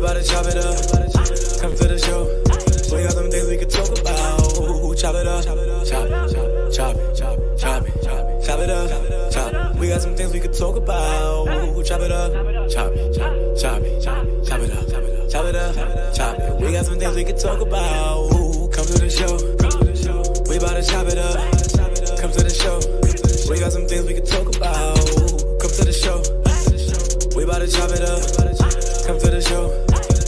about to chop it up. Come to the show. We got some things we can talk about. Chop it up. Chop it, chop it, chop it, chop it, chop it up. Chop. We got some things we could talk about. Chop it up. Chop it, chop it, chop it, chop it up. Chop it up. Chop it. We got some things we could talk about. Come to the show. We about to chop it up. Come to the show. We got some things we could talk about. Come to the show. We about to chop it up. Come to the show.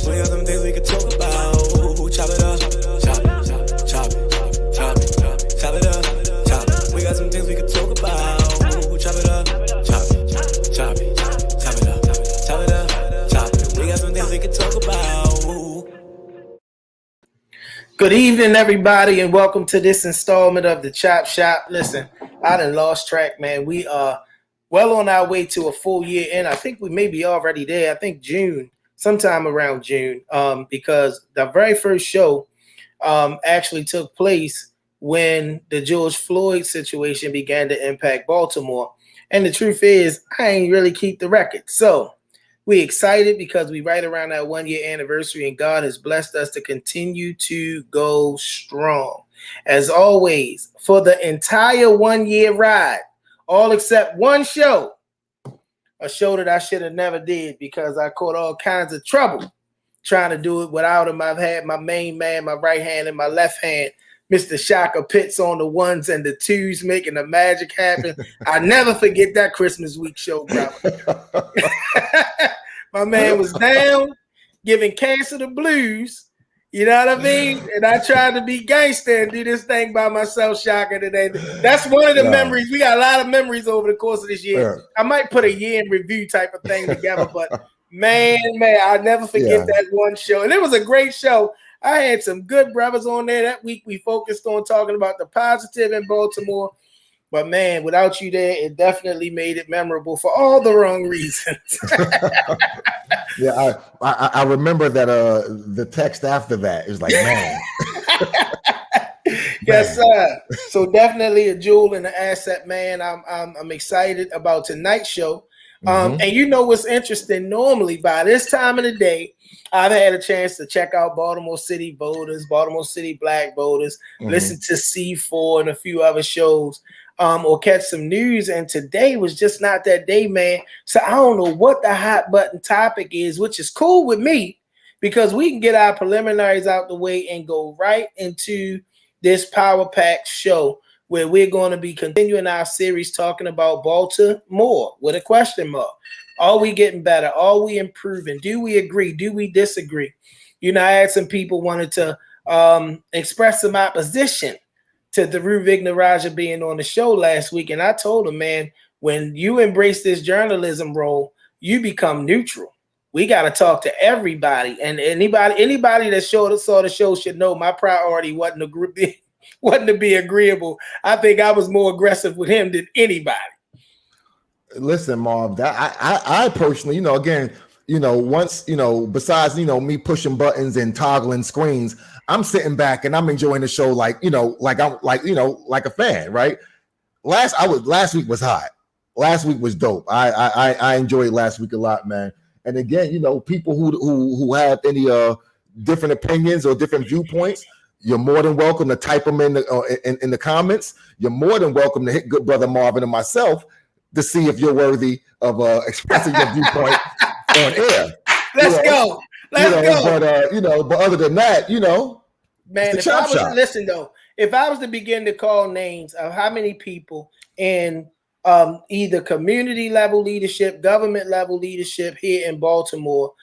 We got some things we could talk about. Chop it up. Chop it, chop it, chop it, chop it up. Chop it. We got some things we could talk about. Chop it up. Chop it, chop it, chop it up. Chop it up. Chop it. We got some things we could talk about. Good evening, everybody, and welcome to this installment of the Chop Shop. Listen, I done lost track, man. We are well on our way to a full year, and I think we may be already there. I think June, sometime around June, because the very first show actually took place when the George Floyd situation began to impact Baltimore. And the truth is, I ain't really keep the record. So we excited because we right around that 1 year anniversary, and God has blessed us to continue to go strong. As always, for the entire 1 year ride, all except one show, a show that I should have never did because I caught all kinds of trouble trying to do it without him. I've had my main man, my right hand and my left hand, Mr. Shaka Pitts on the ones and the twos, making the magic happen. I never forget that Christmas week show, brother. My man was down, giving Cancer the blues. You know what I mean? And I tried to be gangster and do this thing by myself, Shaka, today. That's one of the memories. We got a lot of memories over the course of this year. I might put a year in review type of thing together, but man, I'll never forget that one show. And it was a great show. I had some good brothers on there. That week we focused on talking about the positive in Baltimore. But man, without you there, it definitely made it memorable for all the wrong reasons. Yeah, I remember that the text after that is like, man. Yes, sir. So definitely a jewel and an asset, man. I'm excited about tonight's show. And you know what's interesting? Normally by this time of the day, I've had a chance to check out Baltimore City voters, Baltimore City Black voters, listen to C4 and a few other shows. Or catch some news, and today was just not that day, man. So I don't know what the hot button topic is, which is cool with me because we can get our preliminaries out the way and go right into this Power Pack show where we're going to be continuing our series talking about Balti-More with a question mark. Are we getting better? Are we improving? Do we agree? Do we disagree? You know, I had some people wanted to express some opposition to the Vignaraja being on the show last week. And I told him, man, when you embrace this journalism role, you become neutral. We got to talk to everybody. And anybody that saw the show should know my priority wasn't to be agreeable. I think I was more aggressive with him than anybody. Listen, Marv, that I personally, again, once, besides, me pushing buttons and toggling screens, I'm sitting back and I'm enjoying the show like a fan, right? Last week was hot. Last week was dope. I enjoyed last week a lot, man. And again, people who have any different opinions or different viewpoints, you're more than welcome to type them in the comments. You're more than welcome to hit good brother Marvin and myself to see if you're worthy of expressing your viewpoint on air. Let's go. But other than that, man, if I was to begin to call names of how many people in either community level leadership, government level leadership here in Baltimore,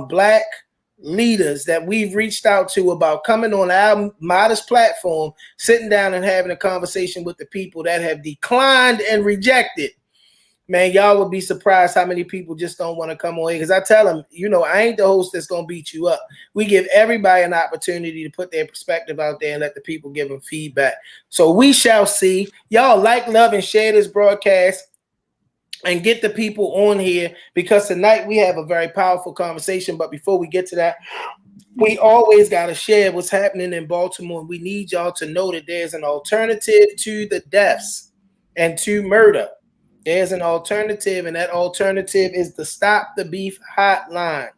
Black leaders that we've reached out to about coming on our modest platform, sitting down and having a conversation with the people that have declined and rejected, man, y'all would be surprised how many people just don't want to come on here. Because I tell them, I ain't the host that's going to beat you up. We give everybody an opportunity to put their perspective out there and let the people give them feedback. So we shall see. Y'all like, love, and share this broadcast and get the people on here because tonight we have a very powerful conversation. But before we get to that, we always got to share what's happening in Baltimore. We need y'all to know that there's an alternative to the deaths and to murder. There's an alternative, and that alternative is the Stop the Beef hotline.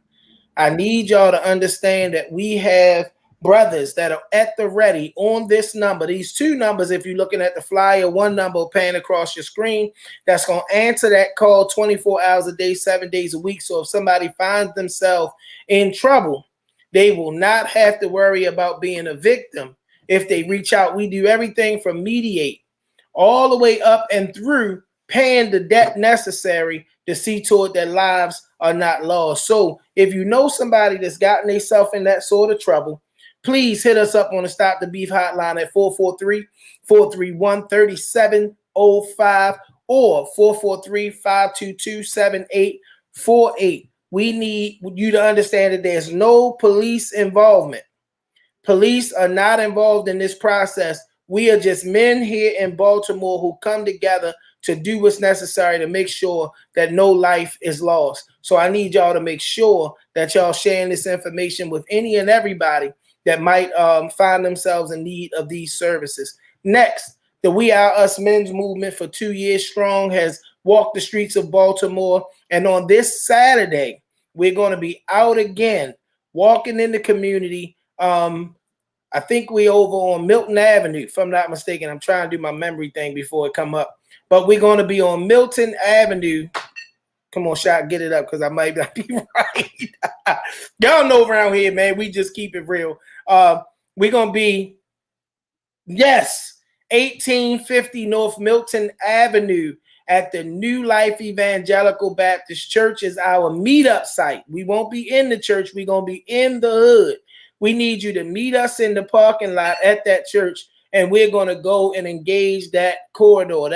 I need y'all to understand that we have brothers that are at the ready on this number. These two numbers, if you're looking at the flyer, one number pan across your screen, that's going to answer that call 24 hours a day, 7 days a week. So if somebody finds themselves in trouble, they will not have to worry about being a victim. If they reach out, we do everything from mediate all the way up and through paying the debt necessary to see to it that lives are not lost. So if you know somebody that's gotten themselves in that sort of trouble, please hit us up on the Stop the Beef hotline at 443-431-3705 or 443-522-7848. We need you to understand that there's no police involvement. Police are not involved in this process. We are just men here in Baltimore who come together to do what's necessary to make sure that no life is lost. So I need y'all to make sure that y'all sharing this information with any and everybody that might find themselves in need of these services. Next, the We Are Us Men's movement for 2 years strong has walked the streets of Baltimore. And on this Saturday, we're going to be out again, walking in the community. I think we over on Milton Avenue, if I'm not mistaken. I'm trying to do my memory thing before it come up. But we're going to be on Milton Avenue. Come on, Shaka, get it up because I might not be right. Y'all know around here, man, we just keep it real. We're going to be, 1850 North Milton Avenue at the New Life Evangelical Baptist Church is our meetup site. We won't be in the church. We're going to be in the hood. We need you to meet us in the parking lot at that church, and we're going to go and engage that corridor.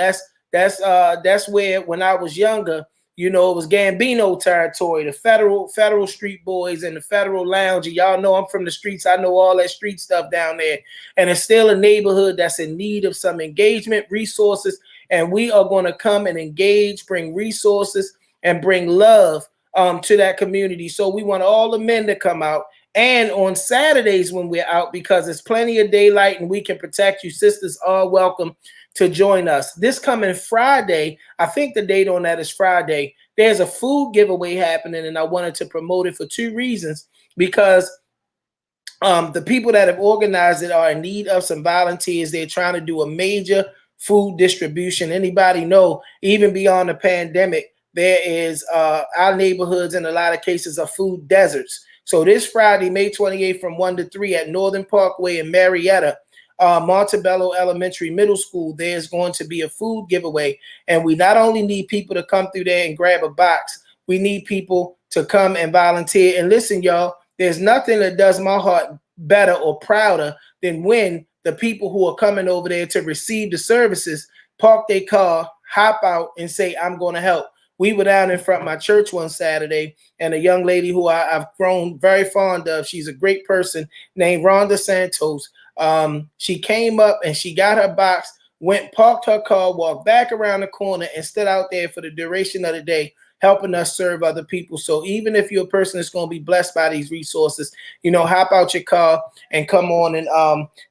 That's where, when I was younger, it was Gambino territory, the federal street boys and the federal lounge. And y'all know I'm from the streets. I know all that street stuff down there. And it's still a neighborhood that's in need of some engagement, resources. And we are going to come and engage, bring resources, and bring love to that community. So we want all the men to come out. And on Saturdays when we're out, because there's plenty of daylight and we can protect you, sisters are welcome to join us. This coming Friday, I think the date on that is Friday, there's a food giveaway happening, and I wanted to promote it for two reasons. Because the people that have organized it are in need of some volunteers. They're trying to do a major food distribution. Anybody know, even beyond the pandemic, there is our neighborhoods in a lot of cases are food deserts. So this Friday, May 28th from 1 to 3 at Northern Parkway in Marietta, Montebello Elementary Middle School, there's going to be a food giveaway. And we not only need people to come through there and grab a box, we need people to come and volunteer. And listen, y'all, there's nothing that does my heart better or prouder than when the people who are coming over there to receive the services park their car, hop out, and say, I'm going to help. We were down in front of my church one Saturday, and a young lady who I've grown very fond of, she's a great person, named Rhonda Santos. She came up and she got her box, went, parked her car, walked back around the corner, and stood out there for the duration of the day, helping us serve other people. So even if you're a person that's going to be blessed by these resources, hop out your car and come on and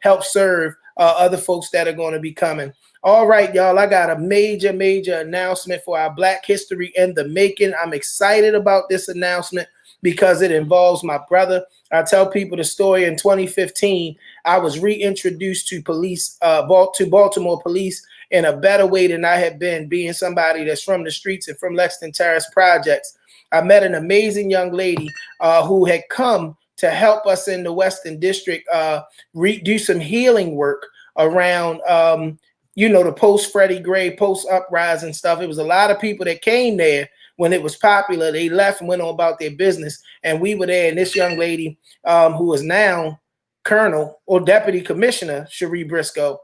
help serve other folks that are going to be coming. All right, y'all, I got a major announcement for our Black History in the Making. I'm excited about this announcement because it involves my brother. I tell people the story. In 2015, I was reintroduced to Baltimore police in a better way than I had been, being somebody that's from the streets and from Lexington Terrace projects. I met an amazing young lady who had come to help us in the Western District do some healing work around the post Freddie Gray, post uprising stuff. It was a lot of people that came there when it was popular. They left and went on about their business. And we were there. And this young lady, who is now Colonel or Deputy Commissioner Cherie Briscoe,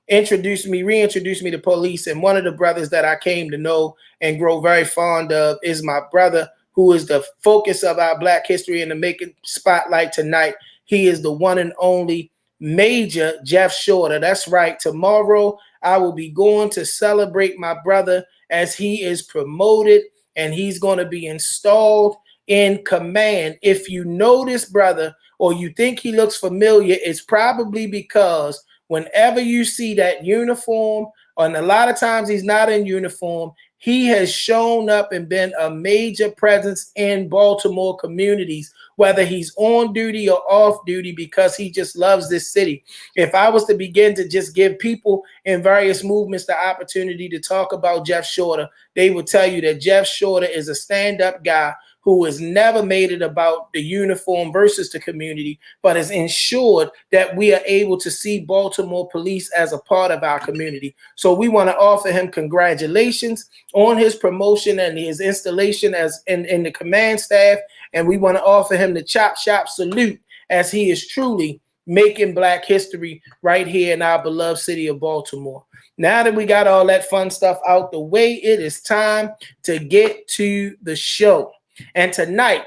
reintroduced me to police. And one of the brothers that I came to know and grow very fond of is my brother, who is the focus of our Black History in the Making spotlight tonight. He is the one and only Major Jeff Shorter. That's right. Tomorrow I will be going to celebrate my brother as he is promoted and he's going to be installed in command. If you know this brother or you think he looks familiar, it's probably because whenever you see that uniform, and a lot of times he's not in uniform, he has shown up and been a major presence in Baltimore communities, whether he's on duty or off duty, because he just loves this city. If I was to begin to just give people in various movements the opportunity to talk about Jeff Shorter, they would tell you that Jeff Shorter is a stand-up guy who has never made it about the uniform versus the community, but has ensured that we are able to see Baltimore police as a part of our community. So we want to offer him congratulations on his promotion and his installation as in the command staff. And we want to offer him the chop shop salute, as he is truly making Black history right here in our beloved city of Baltimore. Now that we got all that fun stuff out the way, it is time to get to the show. And tonight,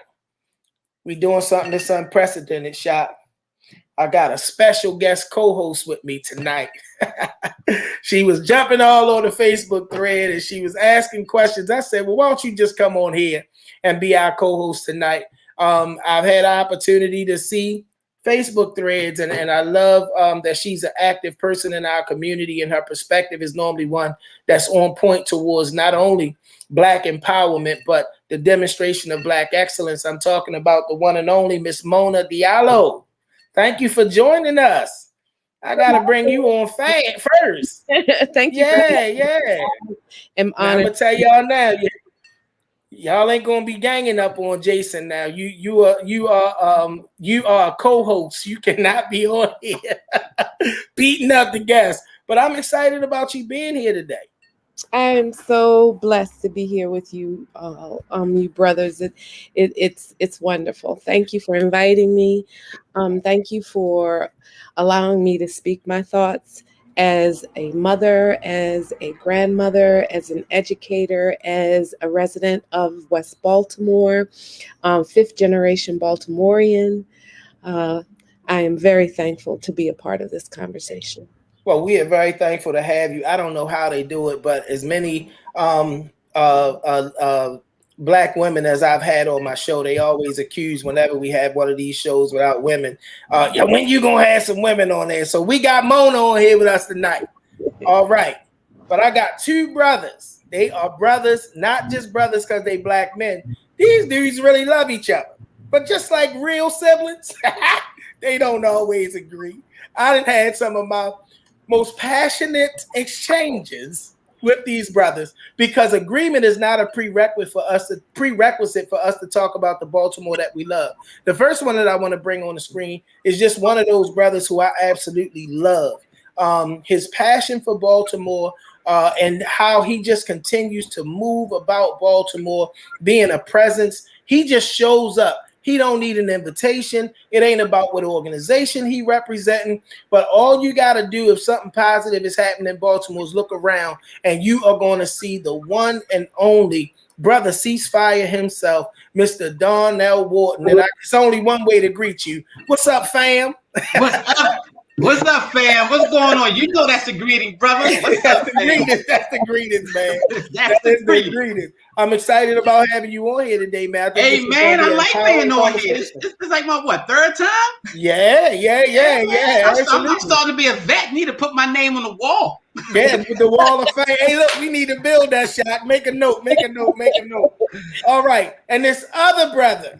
we're doing something that's unprecedented, Shop. I got a special guest co-host with me tonight. She was jumping all on the Facebook thread and she was asking questions. I said, well, why don't you just come on here and be our co-host tonight? I've had an opportunity to see Facebook threads, and I love that she's an active person in our community, and her perspective is normally one that's on point towards not only Black empowerment, but the demonstration of Black excellence. I'm talking about the one and only Miss Mona Diallo. Thank you for joining us. I got to bring you on first. Thank you. I'm going to tell y'all now, y'all ain't gonna be ganging up on Jason now. You are a co-host. You cannot be on here beating up the guests. But I'm excited about you being here today. I am so blessed to be here with you, you brothers. It's wonderful. Thank you for inviting me. Thank you for allowing me to speak my thoughts as a mother, as a grandmother, as an educator, as a resident of West Baltimore, fifth generation Baltimorean. I am very thankful to be a part of this conversation. Well, we are very thankful to have you. I don't know how they do it, but as many Black women as I've had on my show, they always accuse whenever we have one of these shows without women. When you gonna have some women on there? So we got Mona on here with us tonight. All right. But I got two brothers. They are brothers, not just brothers because they Black men. These dudes really love each other. But just like real siblings, they don't always agree. I done had some of my most passionate exchanges with these brothers, because agreement is not a prerequisite for us to talk about the Baltimore that we love. The first one that I want to bring on the screen is just one of those brothers who I absolutely love. His passion for Baltimore and how he just continues to move about Baltimore, being a presence. He just shows up. He don't need an invitation. It ain't about what organization he representing, but all you got to do if something positive is happening in Baltimore is look around, and you are going to see the one and only brother Ceasefire himself, Mr. Darnyle Wharton. And it's only one way to greet you. What's up, fam? What's up? What's up, fam? What's going on? You know that's the greeting, brother. What's up, fam? That's the greetings, man. That's the greetings. I'm excited about having you on here today, man. Hey, man, I like being on here. This is like my third time? Yeah. I'm starting to be a vet. Need to put my name on the wall. Yeah, with the wall of fame. Hey, look, we need to build that, Shaq. Make a note. All right. And this other brother,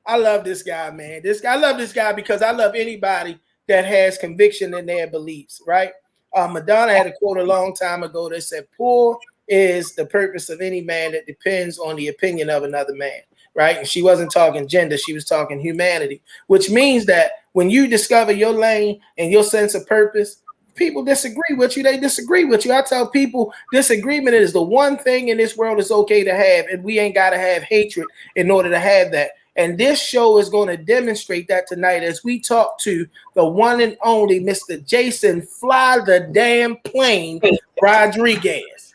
I love this guy, man. I love this guy because I love anybody that has conviction in their beliefs, right? Madonna had a quote a long time ago that said, poor is the purpose of any man that depends on the opinion of another man, right? And she wasn't talking gender, she was talking humanity, which means that when you discover your lane and your sense of purpose, people disagree with you, they disagree with you. I tell people disagreement is the one thing in this world that's okay to have, and we ain't got to have hatred in order to have that. And this show is going to demonstrate that tonight as we talk to the one and only Mr. Jason Fly the Damn Plane Rodriguez.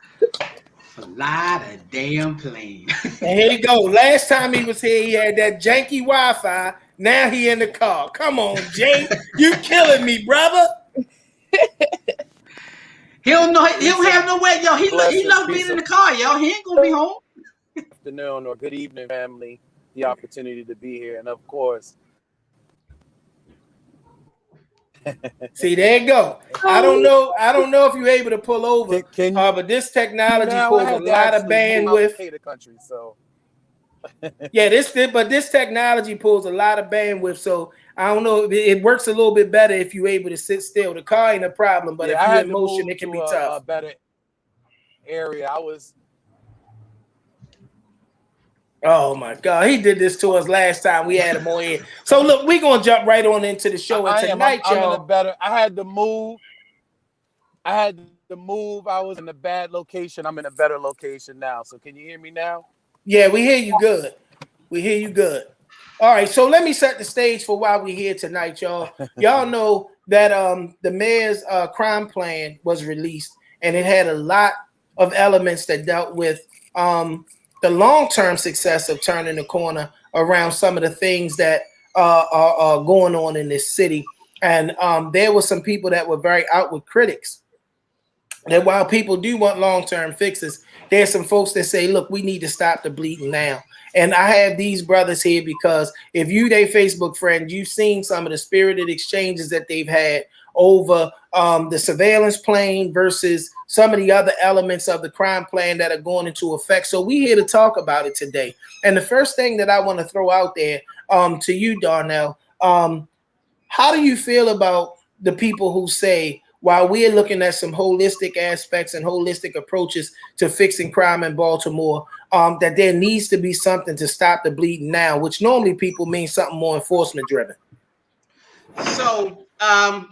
Fly the damn plane. And here you go. Last time he was here, he had that janky Wi-Fi. Now he in the car. Come on, Jay. You killing me, brother. He don't have nowhere, yo. He loves being in the car, yo. He ain't gonna be home. Good afternoon or good evening, family. The opportunity to be here, and of course, See, there you go. I don't know if you're able to pull over, but this technology pulls a lot of bandwidth. The country, so. Yeah, this technology pulls a lot of bandwidth. So I don't know. It works a little bit better if you're able to sit still. The car ain't a problem, but if you're in motion, it can be tough. A better area. Oh my God, he did this to us last time we had him on here. So look, we're gonna jump right on into the show. And tonight, y'all, I had to move. I was in a bad location. I'm in a better location now. So can you hear me now? Yeah, we hear you good. All right, so let me set the stage for why we're here tonight, y'all. Y'all know that the mayor's crime plan was released, and it had a lot of elements that dealt with the long-term success of turning the corner around some of the things that are going on in this city. And there were some people that were very outward critics. That while people do want long-term fixes, there's some folks that say, look, we need to stop the bleeding now. And I have these brothers here because if you their Facebook friend, you've seen some of the spirited exchanges that they've had over the surveillance plane versus some of the other elements of the crime plan that are going into effect. So we're here to talk about it today. And the first thing that I want to throw out there to you, Darnyle, how do you feel about the people who say, while we're looking at some holistic aspects and holistic approaches to fixing crime in Baltimore, that there needs to be something to stop the bleeding now, which normally people mean something more enforcement driven? So I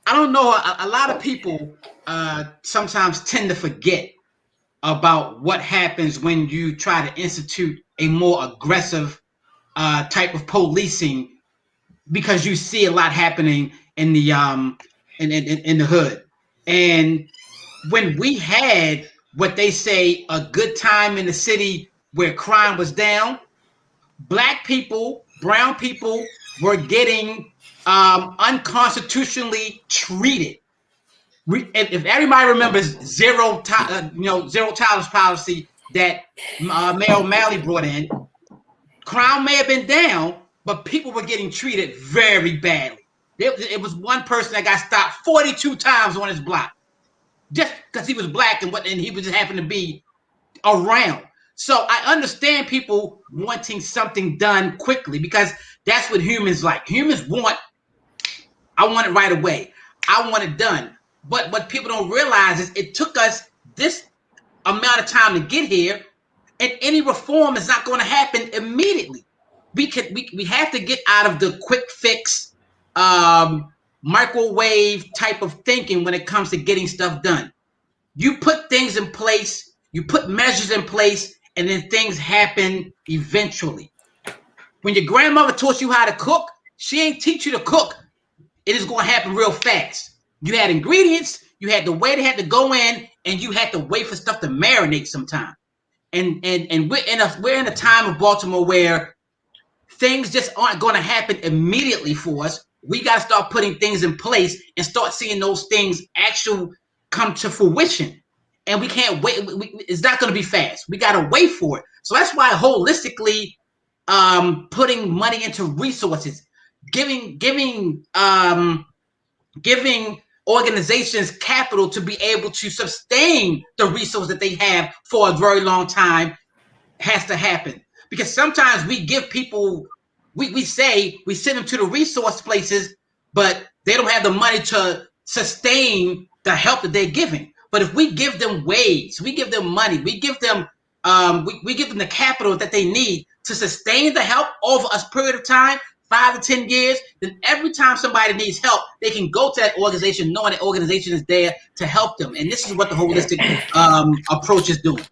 don't know. A lot of people sometimes tend to forget about what happens when you try to institute a more aggressive type of policing, because you see a lot happening in the in the hood. And when we had what they say a good time in the city where crime was down, Black people, brown people were getting unconstitutionally treated. If everybody remembers zero tolerance policy that Mayor O'Malley brought in, crime may have been down, but people were getting treated very badly. It was one person that got stopped 42 times on his block just because he was Black and he just happened to be around. So I understand people wanting something done quickly because that's what humans like. Humans I want it right away. I want it done. But what people don't realize is it took us this amount of time to get here, and any reform is not going to happen immediately. We have to get out of the quick fix microwave type of thinking when it comes to getting stuff done. You put things in place, you put measures in place, and then things happen eventually. When your grandmother taught you how to cook, she ain't teach you to cook. It is going to happen real fast. You had ingredients, you had the way they had to go in, and you had to wait for stuff to marinate sometime. And we're in a time of Baltimore where things just aren't going to happen immediately for us. We got to start putting things in place and start seeing those things actually come to fruition. And we can't wait. It's not going to be fast. We got to wait for it. So that's why holistically putting money into resources, giving organizations capital to be able to sustain the resource that they have for a very long time has to happen. Because sometimes we give people, we say we send them to the resource places, but they don't have the money to sustain the help that they're giving. But if we give them wage, we give them money, we give them we give them the capital that they need to sustain the help over a period of time, 5 to 10 years, then every time somebody needs help, they can go to that organization knowing that organization is there to help them. And this is what the holistic approach is doing.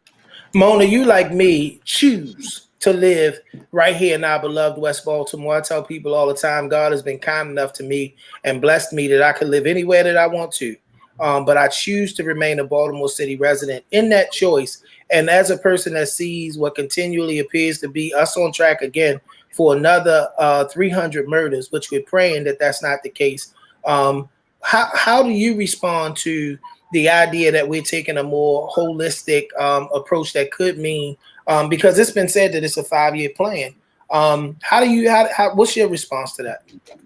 Mona, you like me choose to live right here in our beloved West Baltimore. I tell people all the time, God has been kind enough to me and blessed me that I can live anywhere that I want to. But I choose to remain a Baltimore City resident in that choice. And as a person that sees what continually appears to be us on track again for another 300 murders, which we're praying that that's not the case. How do you respond to the idea that we're taking a more holistic approach that could mean, because it's been said that it's a 5-year plan, How do you how what's your response to that?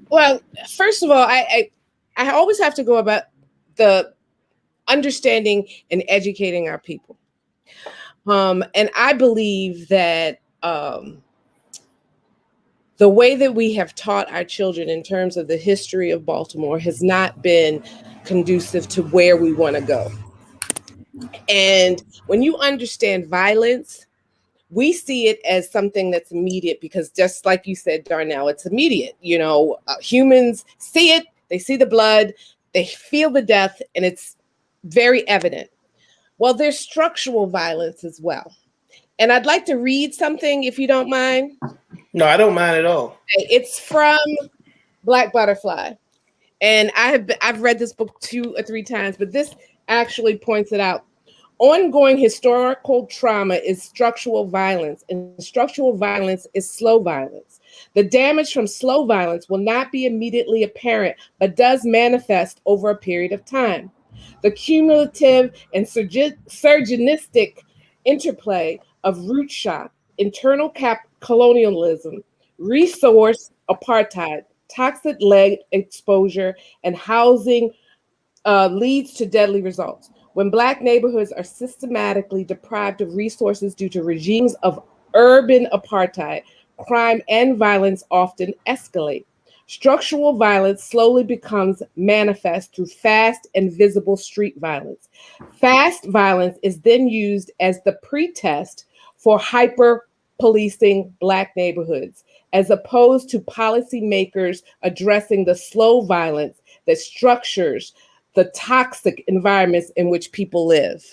Well, first of all, I always have to go about the understanding and educating our people. And I believe that the way that we have taught our children in terms of the history of Baltimore has not been conducive to where we want to go. And when you understand violence, we see it as something that's immediate because just like you said, Darnell, it's immediate. Humans see it, they see the blood, they feel the death, and it's very evident. Well, there's structural violence as well. And I'd like to read something, if you don't mind. No, I don't mind at all. It's from Black Butterfly. And I've read this book 2 or 3 times, but this actually points it out. Ongoing historical trauma is structural violence, and structural violence is slow violence. The damage from slow violence will not be immediately apparent, but does manifest over a period of time. The cumulative and surgenistic interplay of root shock, internal colonialism, resource apartheid, toxic lead exposure, and housing leads to deadly results. When Black neighborhoods are systematically deprived of resources due to regimes of urban apartheid, crime and violence often escalate. Structural violence slowly becomes manifest through fast and visible street violence. Fast violence is then used as the pretest for hyper policing Black neighborhoods, as opposed to policymakers addressing the slow violence that structures the toxic environments in which people live.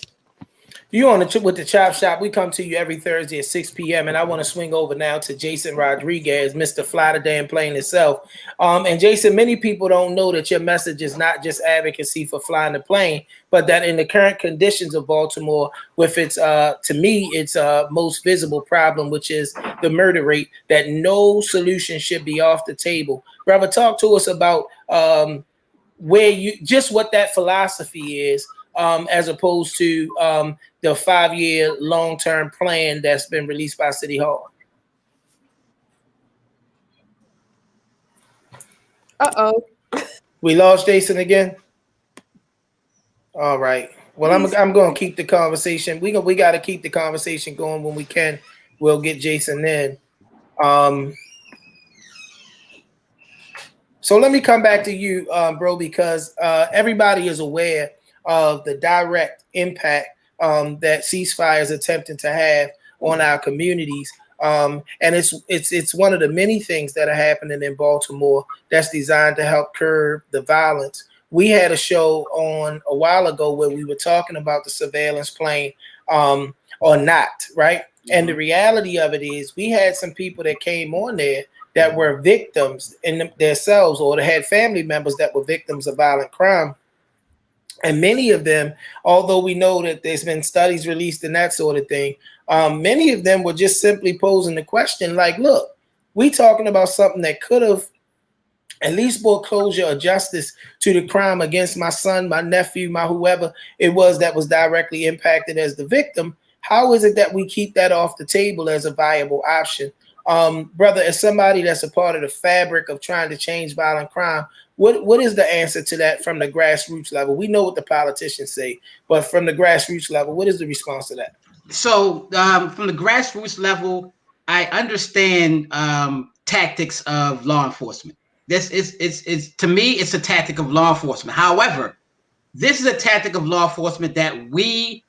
You on with the Chop Shop. We come to you every Thursday at 6 p.m. And I want to swing over now to Jason Rodriguez, Mr. Fly the Damn Plane itself. And Jason, many people don't know that your message is not just advocacy for flying the plane, but that in the current conditions of Baltimore, with its, to me, its most visible problem, which is the murder rate, that no solution should be off the table. Brother, talk to us about what that philosophy is, as opposed to the 5-year long-term plan that's been released by City Hall. Uh-oh. We lost Jason again. All right. Well, I'm going to keep the conversation. We got to keep the conversation going when we can. We'll get Jason in. So let me come back to you, bro, because everybody is aware of the direct impact that ceasefire is attempting to have on our communities. And it's one of the many things that are happening in Baltimore that's designed to help curb the violence. We had a show on a while ago where we were talking about the surveillance plane or not, right? And the reality of it is we had some people that came on there that were victims in themselves, or that had family members that were victims of violent crime. And many of them, although we know that there's been studies released and that sort of thing, many of them were just simply posing the question like, look, we talking about something that could have at least brought closure or justice to the crime against my son, my nephew, my whoever it was that was directly impacted as the victim. How is it that we keep that off the table as a viable option? Brother, as somebody that's a part of the fabric of trying to change violent crime, what is the answer to that from the grassroots level? We know what the politicians say, but from the grassroots level, what is the response to that? So from the grassroots level, I understand tactics of law enforcement. This is to me, it's a tactic of law enforcement. However, this is a tactic of law enforcement that we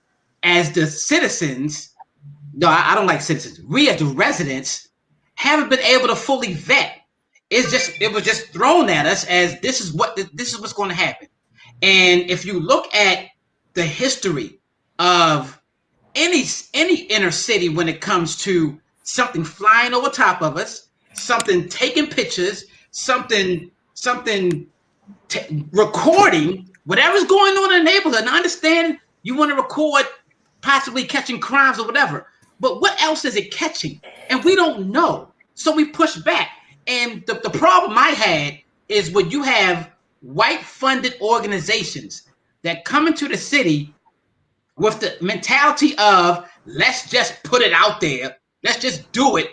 as the citizens, no, I don't like citizens. We as the residents haven't been able to fully vet. It was just thrown at us as this is what's going to happen. And if you look at the history of any inner city when it comes to something flying over top of us, something taking pictures, something recording whatever's going on in the neighborhood. And I understand you want to record possibly catching crimes or whatever, but what else is it catching? And we don't know. So we push back. And the problem I had is when you have white-funded organizations that come into the city with the mentality of, let's just put it out there. Let's just do it.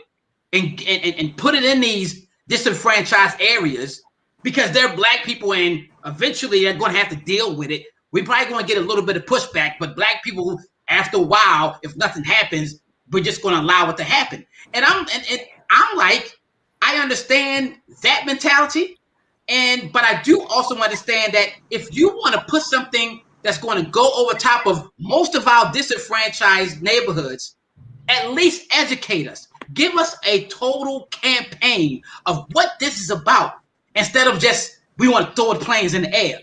and put it in these disenfranchised areas because they're black people and eventually they're going to have to deal with it. We're probably going to get a little bit of pushback, but black people, after a while, if nothing happens, we're just going to allow it to happen. And I'm like, I understand that mentality, but I do also understand that if you want to put something that's going to go over top of most of our disenfranchised neighborhoods, at least educate us. Give us a total campaign of what this is about instead of just we want to throw the planes in the air.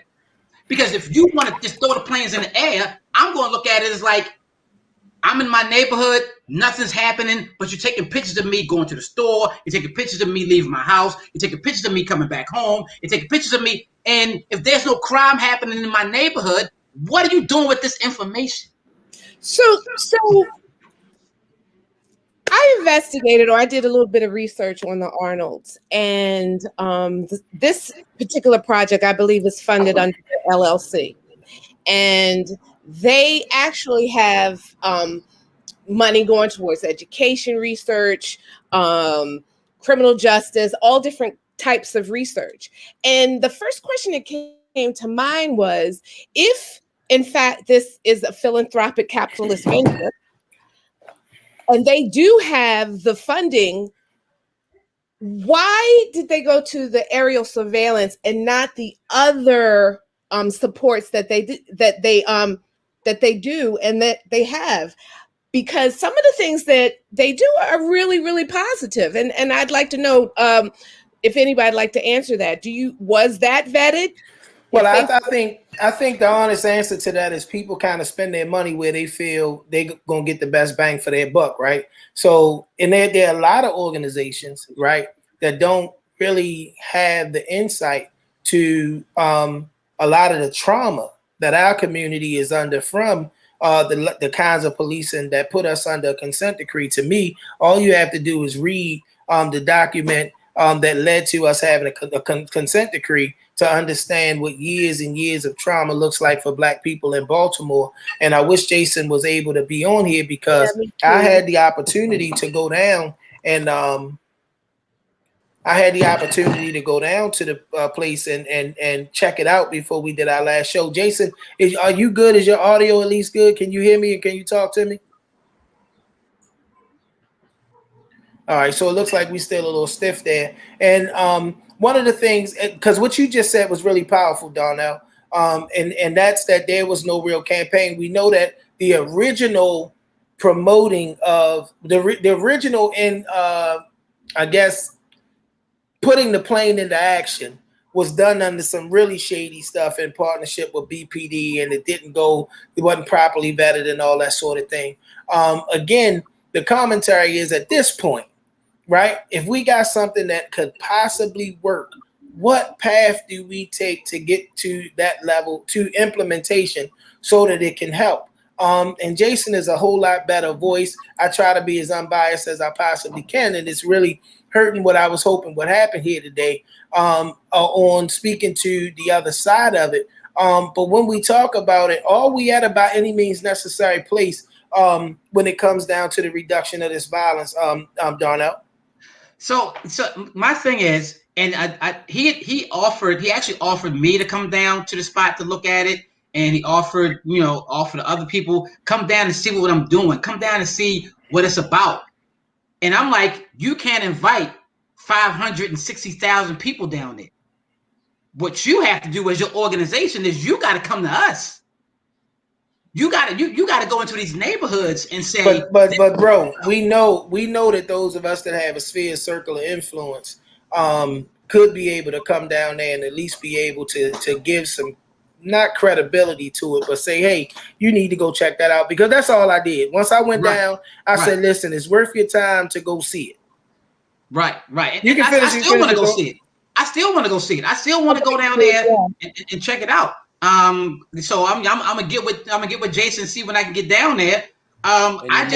Because if you want to just throw the planes in the air, I'm going to look at it as like I'm in my neighborhood, nothing's happening, but you're taking pictures of me going to the store, you're taking pictures of me leaving my house, you're taking pictures of me coming back home, you're taking pictures of me, and if there's no crime happening in my neighborhood, what are you doing with this information? So I investigated, or I did a little bit of research on the Arnolds, and this particular project, I believe, is funded under the LLC, and they actually have money going towards education research, criminal justice, all different types of research. And the first question that came to mind was, if in fact this is a philanthropic capitalist venture, and they do have the funding, why did they go to the aerial surveillance and not the other supports that they do and that they have? Because some of the things that they do are really, really positive. And I'd like to know if anybody'd like to answer that. Was that vetted? Well, I think the honest answer to that is people kind of spend their money where they feel they're gonna get the best bang for their buck, right? So, and there are a lot of organizations, right, that don't really have the insight to a lot of the trauma that our community is under from the kinds of policing that put us under a consent decree. To me, all you have to do is read the document that led to us having a consent decree to understand what years and years of trauma looks like for Black people in Baltimore. And I wish Jason was able to be on here because I had the opportunity to go down and I had the opportunity to go down to the place and check it out before we did our last show. Jason, are you good? Is your audio at least good? Can you hear me and can you talk to me? All right, so it looks like we still a little stiff there. And one of the things, because what you just said was really powerful, Darnyle, and that's that there was no real campaign. We know that the original promoting of the original in, I guess, putting the plane into action was done under some really shady stuff in partnership with BPD, and it wasn't properly vetted and all that sort of thing. Again, the commentary is at this point, right? If we got something that could possibly work, what path do we take to get to that level, to implementation, so that it can help? And Jason is a whole lot better voice. I try to be as unbiased as I possibly can, and it's really hurting what I was hoping would happen here today on speaking to the other side of it. But when we talk about it, are we at a by any means necessary place when it comes down to the reduction of this violence, Darnyle? So my thing is, and he actually offered me to come down to the spot to look at it, and he offered other people, come down and see what I'm doing, come down and see what it's about. And I'm like, you can't invite 560,000 people down there. What you have to do as your organization is you got to come to us. You got to go into these neighborhoods and say, but bro, we know that those of us that have a sphere circle of influence could be able to come down there and at least be able to give some, not credibility to it, but say, hey, you need to go check that out, because that's all I did. Once I went down, I said, listen, it's worth your time to go see it. Right. You can finish. I still want to go see it. I still want to go see it. I still want to go down there and check it out. So I'm gonna get with Jason, see when I can get down there. I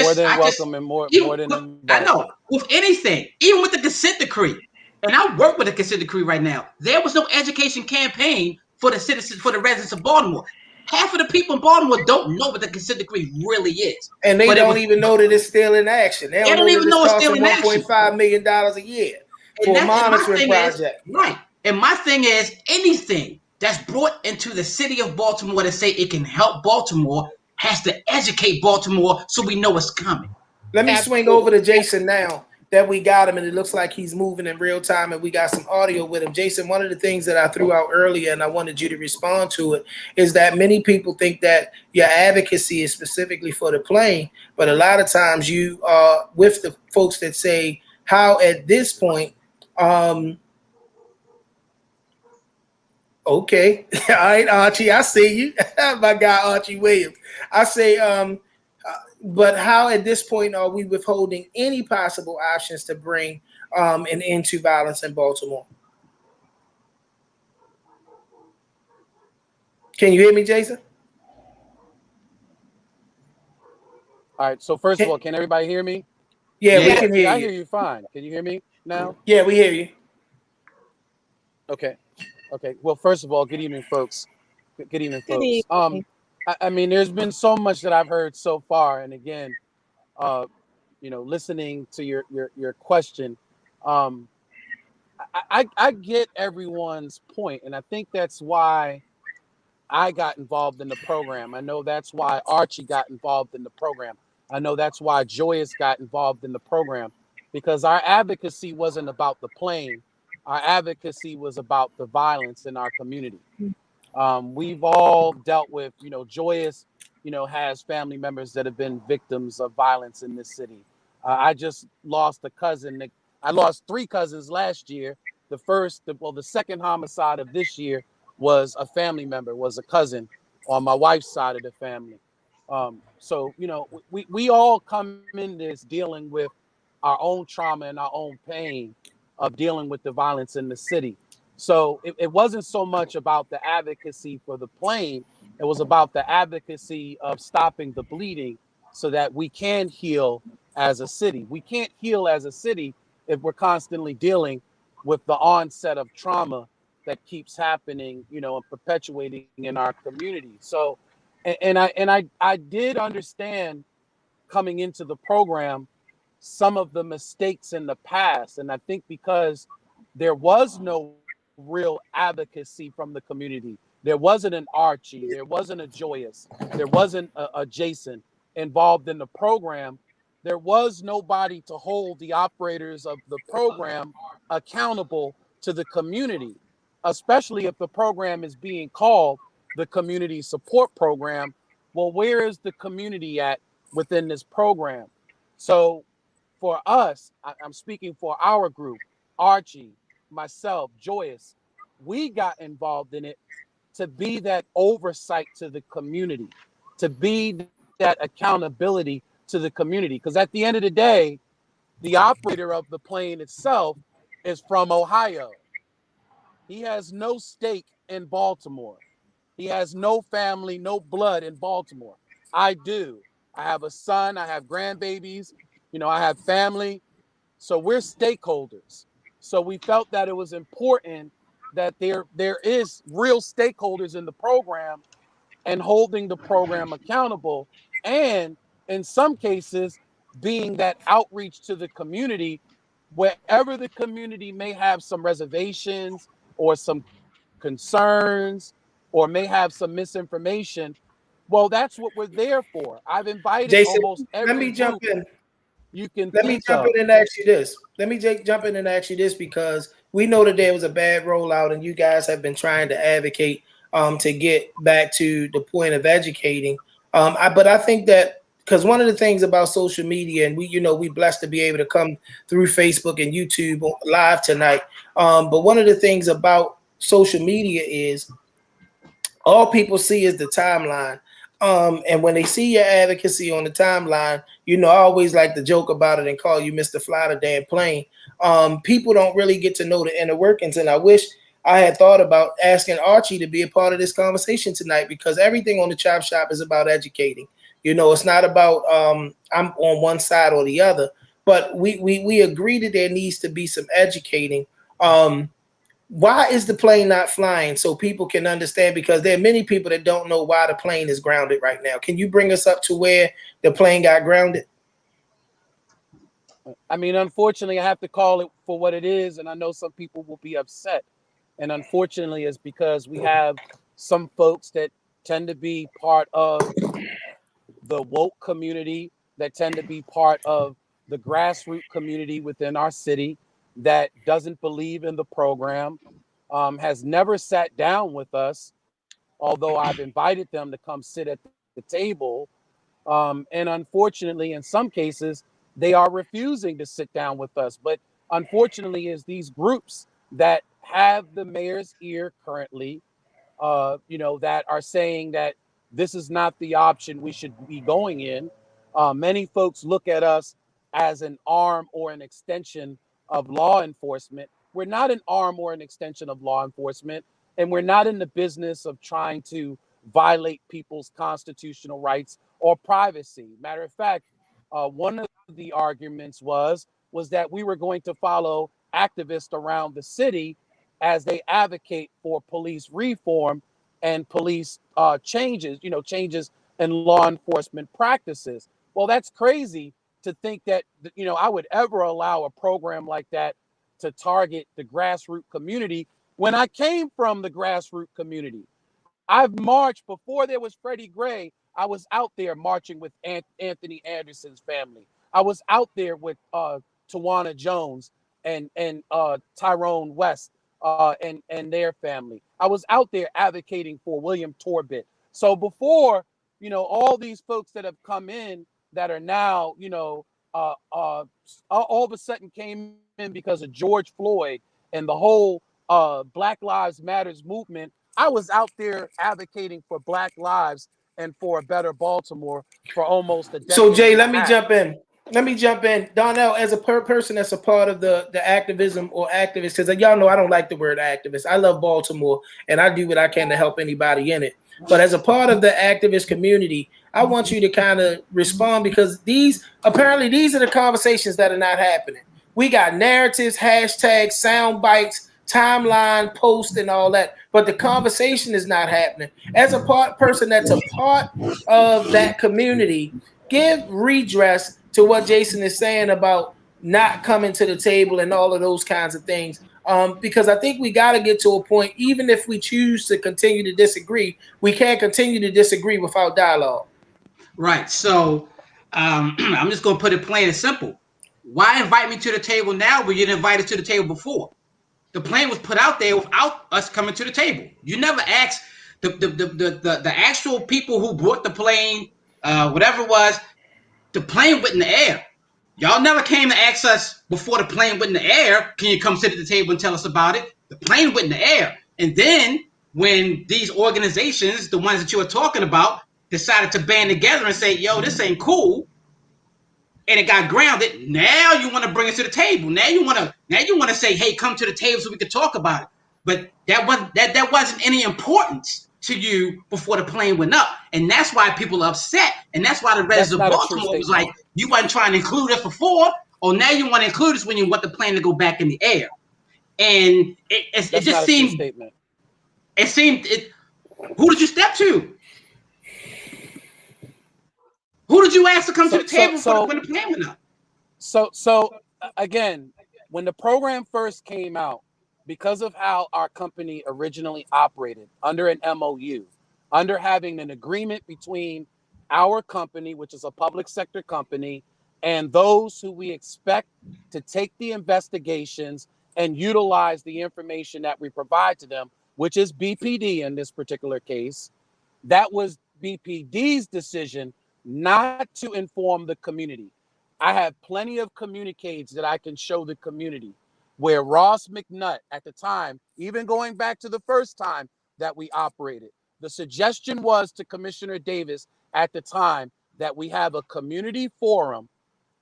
know with anything, even with the consent decree, and I work with the consent decree right now. There was no education campaign for the citizens, for the residents of Baltimore. half of the people in Baltimore don't know what the consent decree really is. And they don't even know that it's still in action. They don't even know it's it's still in action. $1.5 million a year for a monitoring project. Right. And my thing is, anything that's brought into the city of Baltimore to say it can help Baltimore has to educate Baltimore so we know what's coming. Let me swing over to Jason now that we got him, and it looks like he's moving in real time, and we got some audio with him. Jason, one of the things that I threw out earlier, and I wanted you to respond to it, is that many people think that your advocacy is specifically for the plane, but a lot of times you are with the folks that say, how at this point, okay, all right, Archie, I see you. My guy, Archie Williams. I say, but how at this point are we withholding any possible options to bring an end to violence in Baltimore? Can you hear me, Jason? All right. So first of all, can everybody hear me? Yeah, we can hear you. I hear you fine. Can you hear me now? Yeah, we hear you. Okay. Well, first of all, good evening, folks. Good evening, folks. I mean, there's been so much that I've heard so far, and again, listening to your question, I get everyone's point, and I think that's why I got involved in the program. I know that's why Archie got involved in the program. I know that's why Joyous got involved in the program, because our advocacy wasn't about the plane. Our advocacy was about the violence in our community. We've all dealt with, Joyous, has family members that have been victims of violence in this city. I just lost a cousin. I lost 3 cousins last year. The second homicide of this year was a family member, was a cousin on my wife's side of the family. So, we all come in this dealing with our own trauma and our own pain of dealing with the violence in the city. So it wasn't so much about the advocacy for the plane. It was about the advocacy of stopping the bleeding so that we can heal as a city. We can't heal as a city if we're constantly dealing with the onset of trauma that keeps happening, and perpetuating in our community. So, and I did understand coming into the program some of the mistakes in the past. And I think because there was no real advocacy from the community, there wasn't an Archie, there wasn't a Joyous, there wasn't a Jason involved in the program, there was nobody to hold the operators of the program accountable to the community, especially if the program is being called the community support program. Well, where is the community at within this program? So for us, I'm speaking for our group, Archie, myself, Joyous, we got involved in it to be that oversight to the community, to be that accountability to the community. Because at the end of the day, the operator of the plane itself is from Ohio. He has no stake in Baltimore. He has no family, no blood in Baltimore. I do. I have a son, I have grandbabies, I have family. So we're stakeholders. So we felt that it was important that there is real stakeholders in the program and holding the program accountable. And in some cases, being that outreach to the community, wherever the community may have some reservations or some concerns or may have some misinformation. Well, that's what we're there for. I've invited Jason, almost every let me jump in. You can Let me jump in and ask you this. Jump in and ask you this, because we know that there was a bad rollout and you guys have been trying to advocate to get back to the point of educating. But I think that because one of the things about social media, and we blessed to be able to come through Facebook and YouTube live tonight. But one of the things about social media is all people see is the timeline. And when they see your advocacy on the timeline, I always like to joke about it and call you Mr. Fly the damn plane. People don't really get to know the inner workings. And I wish I had thought about asking Archie to be a part of this conversation tonight, because everything on the Chop Shop is about educating. It's not about I'm on one side or the other, but we agree that there needs to be some educating. Why is the plane not flying so people can understand? Because there are many people that don't know why the plane is grounded right now. Can you bring us up to where the plane got grounded? I mean, unfortunately, I have to call it for what it is, and I know some people will be upset. And unfortunately, it's because we have some folks that tend to be part of the woke community, that tend to be part of the grassroots community within our city, that doesn't believe in the program, has never sat down with us, although I've invited them to come sit at the table. And unfortunately, in some cases, they are refusing to sit down with us. But unfortunately, is these groups that have the mayor's ear currently, that are saying that this is not the option we should be going in. Many folks look at us as an arm or an extension of law enforcement. We're not an arm or an extension of law enforcement, and we're not in the business of trying to violate people's constitutional rights or privacy. Matter of fact, one of the arguments was that we were going to follow activists around the city as they advocate for police reform and police changes in law enforcement practices. Well, that's crazy to think that I would ever allow a program like that to target the grassroots community when I came from the grassroots community. I've marched before there was Freddie Gray. I was out there marching with Anthony Anderson's family. I was out there with Tawana Jones and Tyrone West and their family. I was out there advocating for William Torbett. So before, all these folks that have come in that are now, all of a sudden came in because of George Floyd and the whole Black Lives Matters movement. I was out there advocating for Black lives and for a better Baltimore for almost a So decade Jay, and a let me half. jump in. Let me jump in. Darnell, as a person that's a part of the activism or activist, because y'all know I don't like the word activist. I love Baltimore and I do what I can to help anybody in it. But as a part of the activist community, I want you to kind of respond, because these are the conversations that are not happening. We got narratives, hashtags, sound bites, timeline, post, and all that, but the conversation is not happening. As a person that's a part of that community, give redress to what Jason is saying about not coming to the table and all of those kinds of things. Because I think we got to get to a point, even if we choose to continue to disagree, we can't continue to disagree without dialogue. Right. So I'm just going to put it plain and simple. Why invite me to the table now when you didn't invite us to the table before? The plan was put out there without us coming to the table. You never asked the actual people who brought the plane, whatever it was, the plane went in the air. Y'all never came to ask us before the plane went in the air, can you come sit at the table and tell us about it? The plane went in the air. And then when these organizations, the ones that you were talking about, decided to band together and say, yo, this ain't cool, and it got grounded, now you want to bring it to the table. Now you want to say, hey, come to the table so we can talk about it. But that wasn't any importance to you before the plane went up. And that's why people are upset. And that's why the residents of Baltimore was like, you wasn't trying to include us before, or now you want to include us when you want the plane to go back in the air. And it just seemed, who did you step to? Who did you ask to come to the table when the plane went up? So again, when the program first came out, because of how our company originally operated under an MOU, under having an agreement between our company, which is a public sector company, and those who we expect to take the investigations and utilize the information that we provide to them, which is BPD in this particular case, that was BPD's decision not to inform the community. I have plenty of communiques that I can show the community where Ross McNutt at the time, even going back to the first time that we operated, the suggestion was to Commissioner Davis at the time that we have a community forum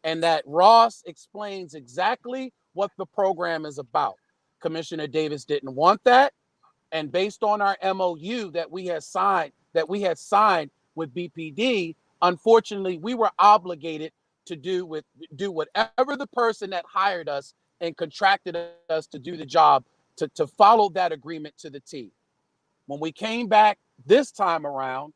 and that Ross explains exactly what the program is about. Commissioner Davis didn't want that. And based on our MOU that we had signed with BPD, unfortunately, we were obligated to do whatever the person that hired us and contracted us to do the job to follow that agreement to the T. When we came back this time around,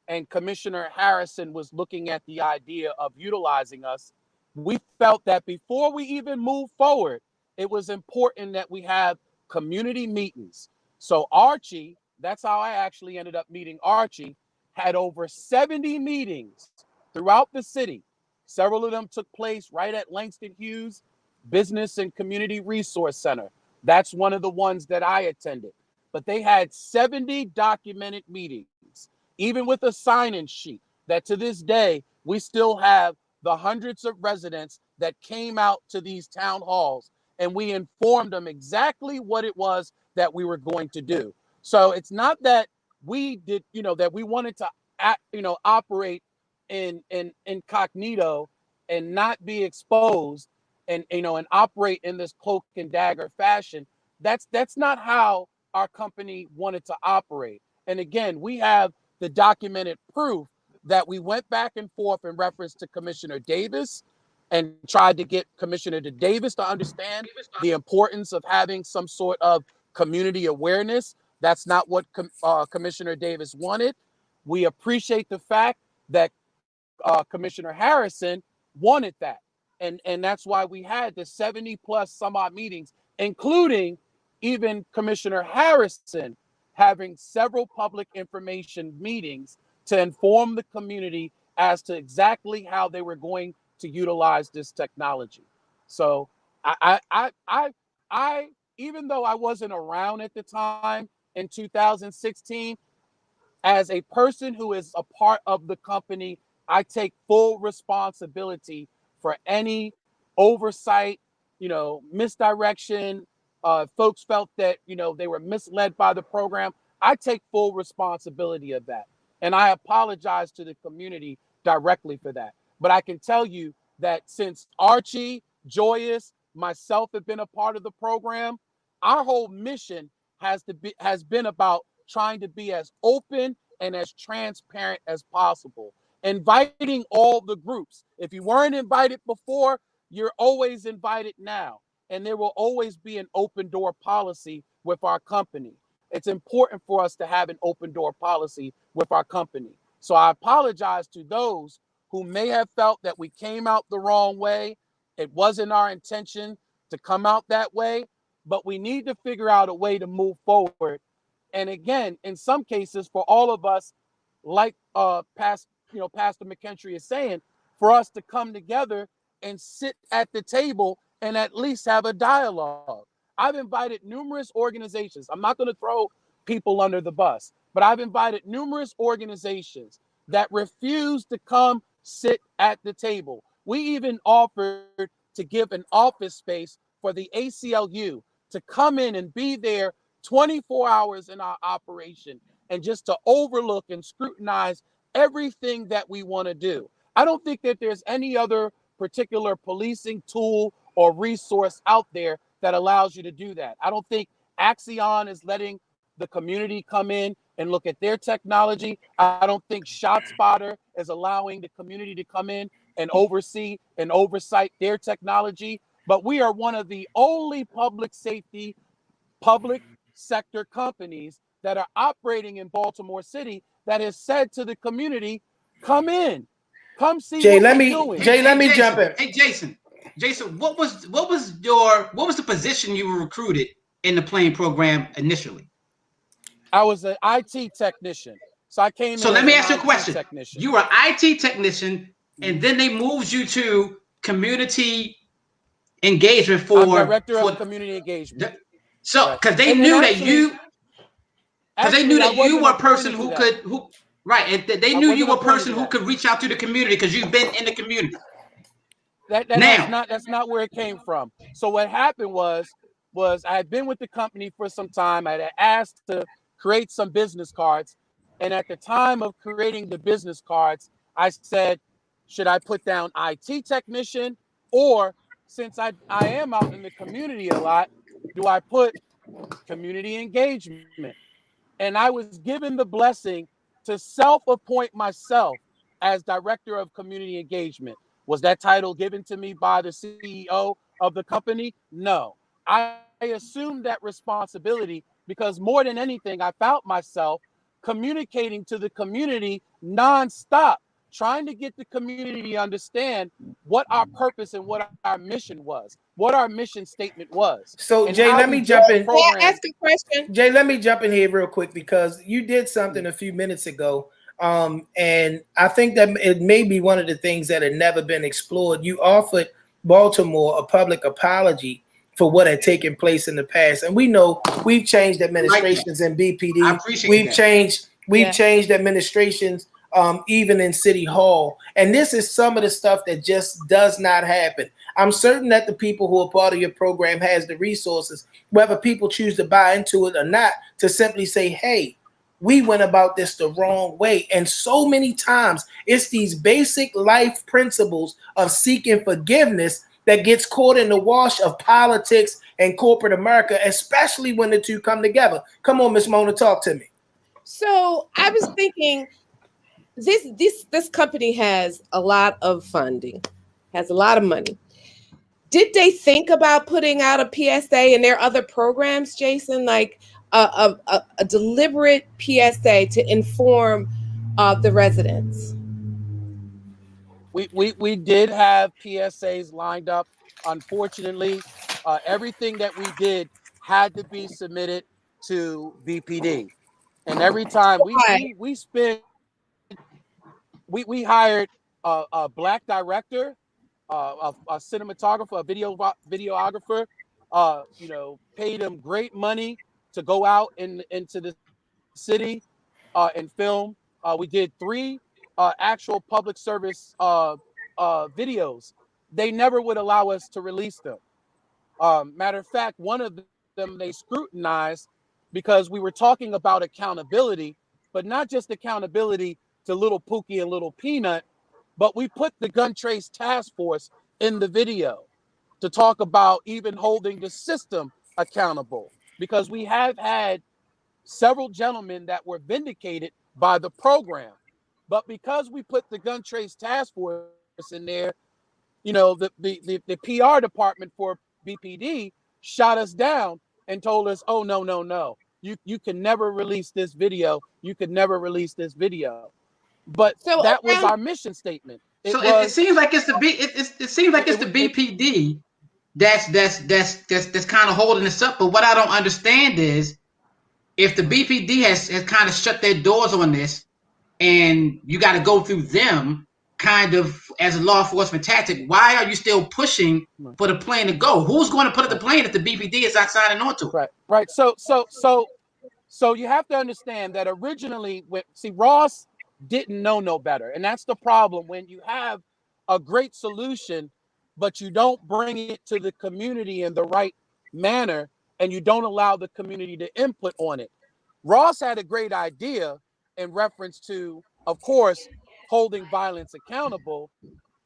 and Commissioner Harrison was looking at the idea of utilizing us, we felt that before we even move forward, it was important that we have community meetings. So Archie, that's how I actually ended up meeting Archie, had over 70 meetings throughout the city. Several of them took place right at Langston Hughes Business and Community Resource Center. That's one of the ones that I attended. But they had 70 documented meetings, even with a sign-in sheet that to this day, we still have the hundreds of residents that came out to these town halls, and we informed them exactly what it was that we were going to do. So it's not that we did, that we wanted to operate in incognito and not be exposed and operate in this cloak and dagger fashion. That's not how our company wanted to operate. And again, we have the documented proof that we went back and forth in reference to Commissioner Davis and tried to get Commissioner Davis to understand the importance of having some sort of community awareness. That's not what Commissioner Davis wanted. We appreciate the fact that Commissioner Harrison wanted that. And that's why we had the 70 plus some odd meetings, including even Commissioner Harrison having several public information meetings to inform the community as to exactly how they were going to utilize this technology. So I even though I wasn't around at the time in 2016, as a person who is a part of the company, I take full responsibility for any oversight, misdirection. Folks felt that, they were misled by the program. I take full responsibility of that. And I apologize to the community directly for that. But I can tell you that since Archie, Joyous, myself have been a part of the program, our whole mission has been about trying to be as open and as transparent as possible, inviting all the groups. If you weren't invited before, you're always invited now. And there will always be an open door policy with our company. It's important for us to have an open door policy with our company. So I apologize to those who may have felt that we came out the wrong way. It wasn't our intention to come out that way, but we need to figure out a way to move forward. And again, in some cases, for all of us, like Pastor McKenstry is saying, for us to come together and sit at the table and at least have a dialogue. I've invited numerous organizations. I'm not going to throw people under the bus, but I've invited numerous organizations that refuse to come sit at the table. We even offered to give an office space for the ACLU to come in and be there 24 hours in our operation and just to overlook and scrutinize everything that we want to do. I don't think that there's any other particular policing tool or resource out there that allows you to do that. I don't think Axion is letting the community come in and look at their technology. I don't think ShotSpotter is allowing the community to come in and oversee and oversight their technology. But we are one of the only public sector companies that are operating in Baltimore City that has said to the community, come in, come see Jay, what we're doing. Let me jump in. Hey, Jason, what was the position you were recruited in the plane program initially? I was an IT technician. So I came in. So let me ask you a question. Technician. You were an IT technician, and then they moved you to community engagement for director of community engagement. So because they knew that you were a person who knew you were a person who could reach out to the community because you've been in the community. That's not where it came from. So what happened was I had been with the company for some time. I had asked to create some business cards. And at the time of creating the business cards, I said, should I put down IT technician? Or since I am out in the community a lot, do I put community engagement? And I was given the blessing to self-appoint myself as director of community engagement. Was that title given to me by the CEO of the company? No. I assumed that responsibility because more than anything, I found myself communicating to the community nonstop, trying to get the community to understand what our purpose and what our mission was, what our mission statement was. So And Jay, how let we me built jump the in. May I program. ask a question? Jay, let me jump in here real quick because you did something a few minutes ago. And I think that it may be one of the things that had never been explored. You offered Baltimore a public apology for what had taken place in the past. And we know we've changed administrations in I BPD. appreciate We've that. changed administrations even in City Hall. And this is some of the stuff that just does not happen. I'm certain that the people who are part of your program has the resources, whether people choose to buy into it or not, to simply say, hey, we went about this the wrong way. And so many times it's these basic life principles of seeking forgiveness that gets caught in the wash of politics and corporate America, especially when the two come together. Come on, Miss Mona, talk to me. So I was thinking, this company has a lot of funding, has a lot of money. Did they think about putting out a PSA and their other programs, Jason, like a deliberate PSA to inform the residents? We did have PSAs lined up. Unfortunately, everything that we did had to be submitted to BPD. And every time Why? we hired a black director, a cinematographer, a videographer, paid him great money to go out into the city and film. We did 3 actual public service videos. They never would allow us to release them. Matter of fact, one of them they scrutinized because we were talking about accountability, but not just accountability to Little Pookie and Little Peanut, but we put the Gun Trace Task Force in the video to talk about even holding the system accountable, because we have had several gentlemen that were vindicated by the program. But because we put the Gun Trace Task Force in there, the PR department for BPD shot us down and told us, oh, no. You can never release this video. You could never release this video. But So that was around our mission statement. So it seems like it's it seems like it's the BPD that's kind of holding us up. But what I don't understand is, if the BPD has kind of shut their doors on this, and you got to go through them kind of as a law enforcement tactic, why are you still pushing for the plane to go? Who's going to put up the plane if the BPD is not signing on to it? Right. So you have to understand that originally, Ross didn't know no better. And that's the problem when you have a great solution, but you don't bring it to the community in the right manner, and you don't allow the community to input on it. Ross had a great idea in reference to, of course, holding violence accountable,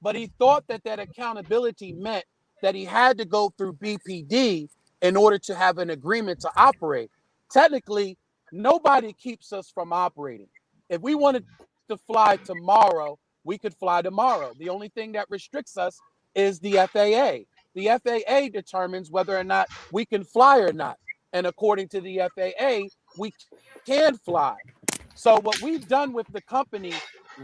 but he thought that accountability meant that he had to go through BPD in order to have an agreement to operate. Technically, nobody keeps us from operating. If we wanted to fly tomorrow, we could fly tomorrow. The only thing that restricts us is the FAA. The FAA determines whether or not we can fly or not. And according to the FAA, we can fly. So what we've done with the company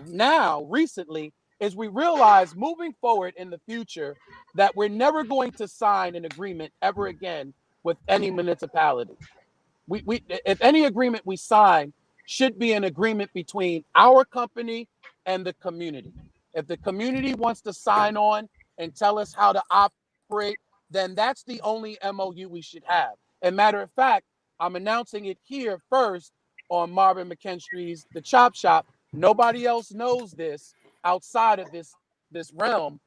now recently is we realize moving forward in the future that we're never going to sign an agreement ever again with any municipality. If any agreement we sign should be an agreement between our company and the community. If the community wants to sign on and tell us how to operate, then that's the only MOU we should have. And matter of fact, I'm announcing it here first on Marvin McKenstry's The Chop Shop. Nobody else knows this outside of this realm.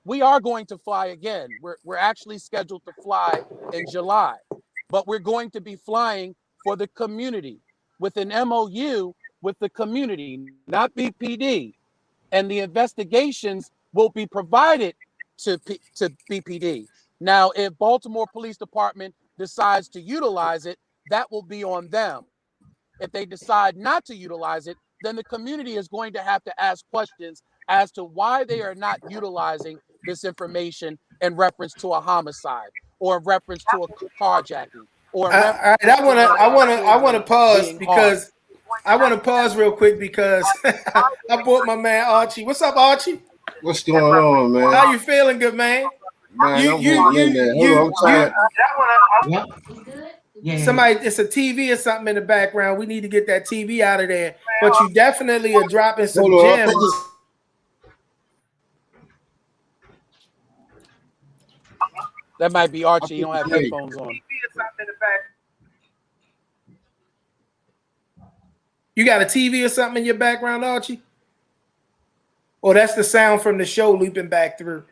We are going to fly again. We're actually scheduled to fly in July, but we're going to be flying for the community with an MOU with the community, not BPD. And the investigations will be provided to BPD. Now, if Baltimore Police Department decides to utilize it, that will be on them. If they decide not to utilize it, then the community is going to have to ask questions as to why they are not utilizing this information in reference to a homicide or in reference to a carjacking, or in All right, I want to pause being because I want to pause real quick because I brought my man Archie. What's up, Archie? What's going on, man? How you feeling, good man? Man, I'm hanging in there. Hold on, I'm tired. Yeah. Yeah. Somebody, it's a TV or something in the background. We need to get that TV out of there. But you definitely are dropping some Hold on, gems. That might be Archie. You don't have headphones on. You got a TV or something in your background, Archie? Or that's the sound from the show looping back through?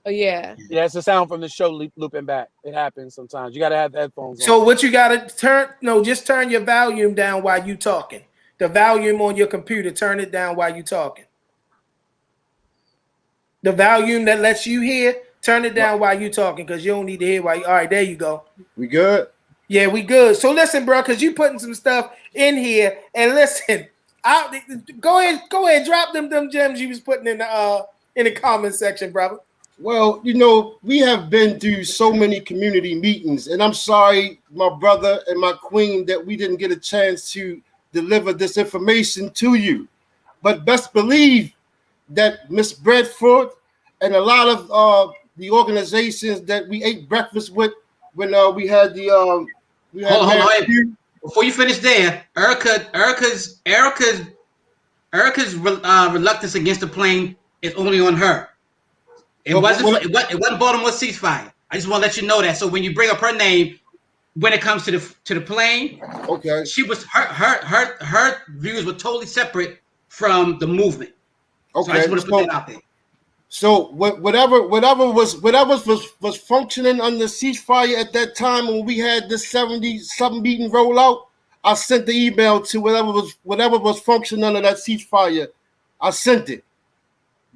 Oh, yeah. Yeah, it's the sound from the show looping back. It happens sometimes. You got to have the headphones on. So what you got to just turn your volume down while you talking. The volume on your computer, turn it down while you talking. The volume that lets you hear, turn it down while you talking because you don't need to hear while you. All right, there you go. We good? Yeah, we good. So listen, bro, because you putting some stuff in here, and listen, go ahead, drop them gems you was putting in the comment section, brother. Well, you know, we have been through so many community meetings, and I'm sorry, my brother and my queen, that we didn't get a chance to deliver this information to you. But best believe that Miss Bradford and a lot of the organizations that we ate breakfast with when we had the hold on. Before you finish there, Erica's reluctance against the plane is only on her. It wasn't Baltimore Ceasefire. I just want to let you know that. So when you bring up her name, when it comes to the plane, okay, she was her views were totally separate from the movement. Okay, so I just want to put that out there. So whatever was functioning under ceasefire at that time when we had the 70-something meeting roll out, I sent the email to whatever was functioning under that ceasefire. I sent it.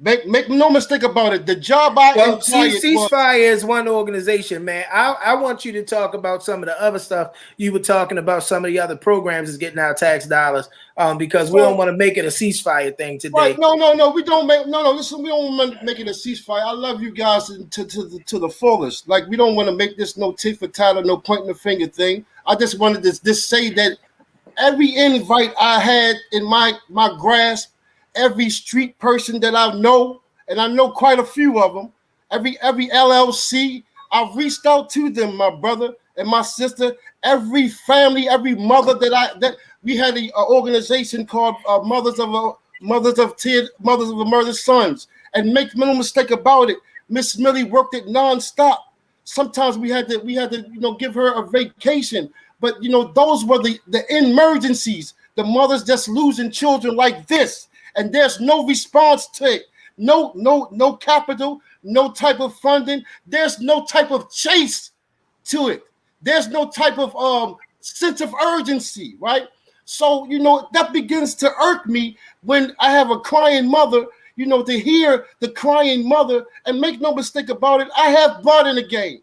Make no mistake about it. The job Ceasefire is one organization, man. I want you to talk about some of the other stuff you were talking about. Some of the other programs is getting our tax dollars, because we don't want to make it a ceasefire thing today. Right? No. We don't listen. We don't want to make it a ceasefire. I love you guys to the fullest. Like, we don't want to make this no tit for tat or no pointing the finger thing. I just wanted to just say that every invite I had in my grasp, every street person that I know, and I know quite a few of them, every LLC, I've reached out to them, my brother and my sister, every family, every mother that we had an organization called Mothers of Murdered Sons. And make no mistake about it, Miss Millie worked it nonstop. Sometimes we had to give her a vacation, but those were the emergencies, the mothers just losing children like this. And there's no response to it. No capital, no type of funding. There's no type of chase to it. There's no type of sense of urgency, right? So, that begins to irk me when I have a crying mother, to hear the crying mother, and make no mistake about it, I have blood in the game.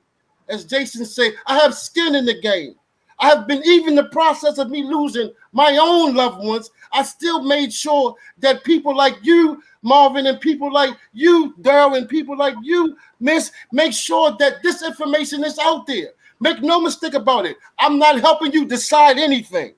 As Jason said, I have skin in the game. I have been, even the process of me losing my own loved ones, I still made sure that people like you, Marvin, and people like you, Darryl, and people like you, Miss, make sure that this information is out there. Make no mistake about it. I'm not helping you decide anything.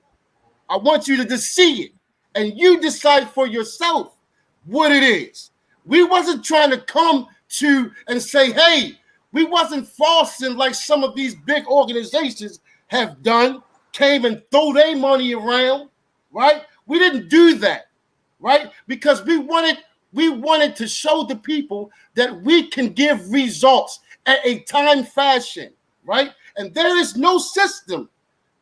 I want you to just see it, and you decide for yourself what it is. We wasn't trying to come to and say, hey, we wasn't falsing like some of these big organizations have done, came and throw their money around, right? We didn't do that, right? Because we wanted to show the people that we can give results at a time fashion, right? And there is no system.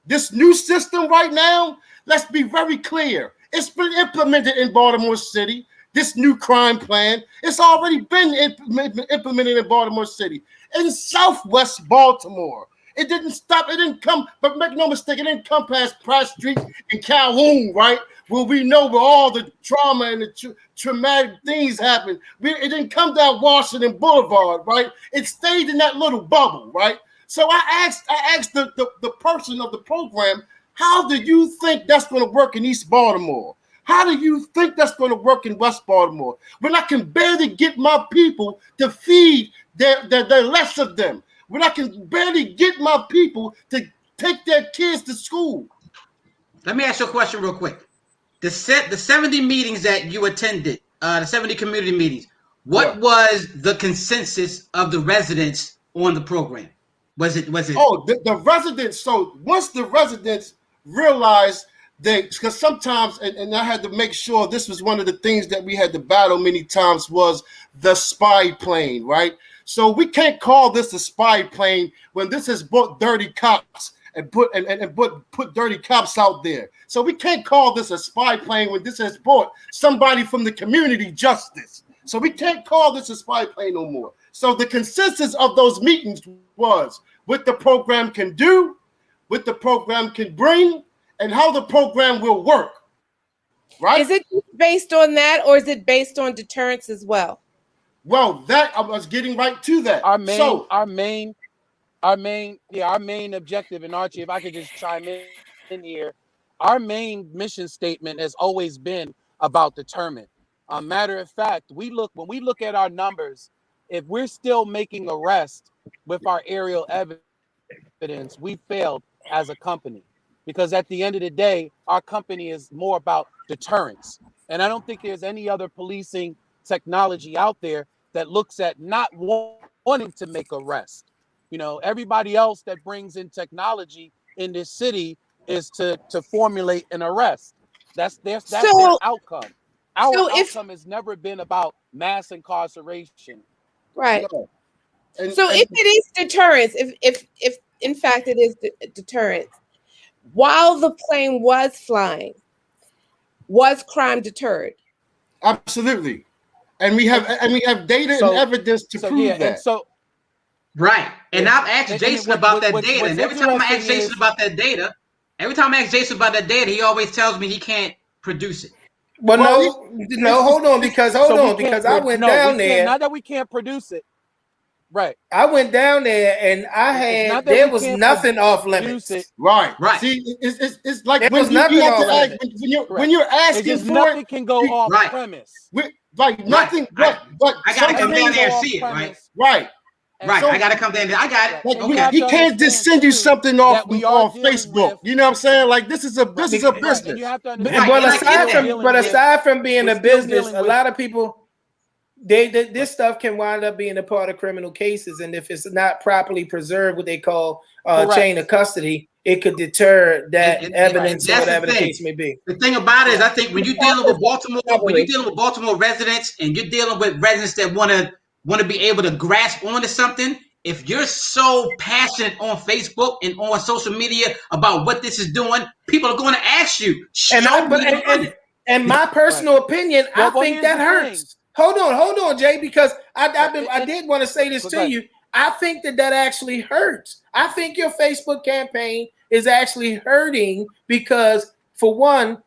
This new system right now, let's be very clear. It's been implemented in Baltimore City. This new crime plan, it's already been implemented in Baltimore City. In Southwest Baltimore, it didn't stop. It didn't come, but make no mistake, it didn't come past Price Street and Calhoun, right? Where we know where all the trauma and the traumatic things happen. It didn't come down Washington Boulevard, right? It stayed in that little bubble, right? So I asked the person of the program, how do you think that's going to work in East Baltimore? How do you think that's going to work in West Baltimore? When I can barely get my people to feed their less of them. when I can barely get my people to take their kids to school? Let me ask you a question real quick. The 70 meetings that you attended, the 70 community meetings, what was the consensus of the residents on the program? Was it? Oh, the residents. So once the residents realized that, because sometimes, and I had to make sure this was one of the things that we had to battle many times, was the spy plane, right? So we can't call this a spy plane when this has brought dirty cops and put dirty cops out there. So we can't call this a spy plane when this has brought somebody from the community justice. So we can't call this a spy plane no more. So the consensus of those meetings was what the program can do, what the program can bring, and how the program will work. Right? Is it based on that, or is it based on deterrence as well? Well, that I was getting right to that. Our main objective, and Archie, if I could just chime in here, our main mission statement has always been about deterrent. Matter of fact, when we look at our numbers, if we're still making arrests with our aerial evidence, we failed as a company, because at the end of the day, our company is more about deterrence. And I don't think there's any other policing technology out there that looks at not wanting to make arrests. Everybody else that brings in technology in this city is to formulate an arrest. That's their outcome. Our outcome has never been about mass incarceration. Right. No. So if it is deterrence, if in fact it is deterrence, while the plane was flying, was crime deterred? Absolutely. And we have data and evidence to prove that. Right. And I've asked Jason about that data. And every time I ask Jason about that data, he always tells me he can't produce it. Well, no, hold on, because I went down there. Not that we can't produce it. Right. I went down there and there was nothing off limits. Right. See, it's like when you're asking for nothing can go off premise. Nothing. But I gotta come down there and see it. Right. Right. So, I gotta come down there. I got it. He can't just send you something off Facebook. You know what I'm saying? Like this is a business. But aside from being a business, a lot of people, this stuff can wind up being a part of criminal cases, and if it's not properly preserved, what they call chain of custody, it could deter that evidence or whatever the case may be. The thing about it is, I think when you're dealing with Baltimore residents, and you're dealing with residents that want to be able to grasp onto something, if you're so passionate on Facebook and on social media about what this is doing, people are going to ask you. And my personal opinion, I think that hurts. Hold on, Jay, because I did want to say this to you. I think that actually hurts. I think your Facebook campaign is actually hurting because, for one,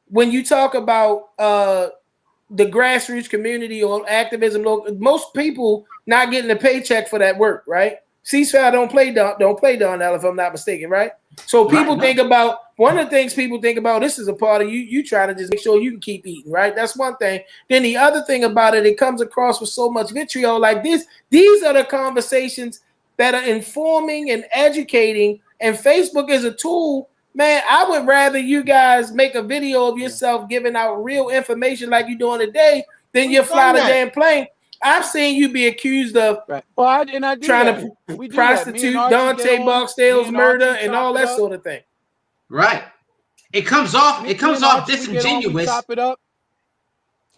when you talk about the grassroots community or activism, most people not getting a paycheck for that work, right? Ceasefire don't play Darnyle, if I'm not mistaken, right? So people think about, one of the things people think about, this is a part of you trying to just make sure you can keep eating, right? That's one thing. Then the other thing about it comes across with so much vitriol like this. These are the conversations that are informing and educating, and Facebook is a tool. Man, I would rather you guys make a video of yourself giving out real information like you're doing today than you fly the damn plane. I've seen you be accused of trying to prostitute Dante Barksdale's murder and all that sort of thing. Right. It comes off disingenuous.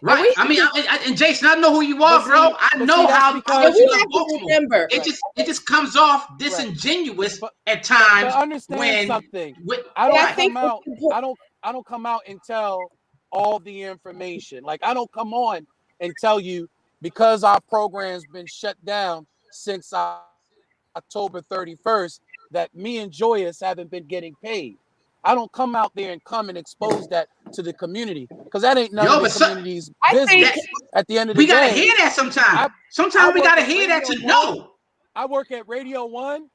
Right. I mean, and Jason, I know who you are, bro. I know how Baltimore. It just comes off disingenuous at times. But understand something. I don't come out and tell all the information. Like, I don't come on and tell you, because our program's been shut down since October 31st, that me and Joyous haven't been getting paid. I don't come out there and expose that to the community, because that ain't none of the community's business. At the end of the day, we gotta hear that sometimes. Sometimes we gotta hear that to know. I work at Radio 1.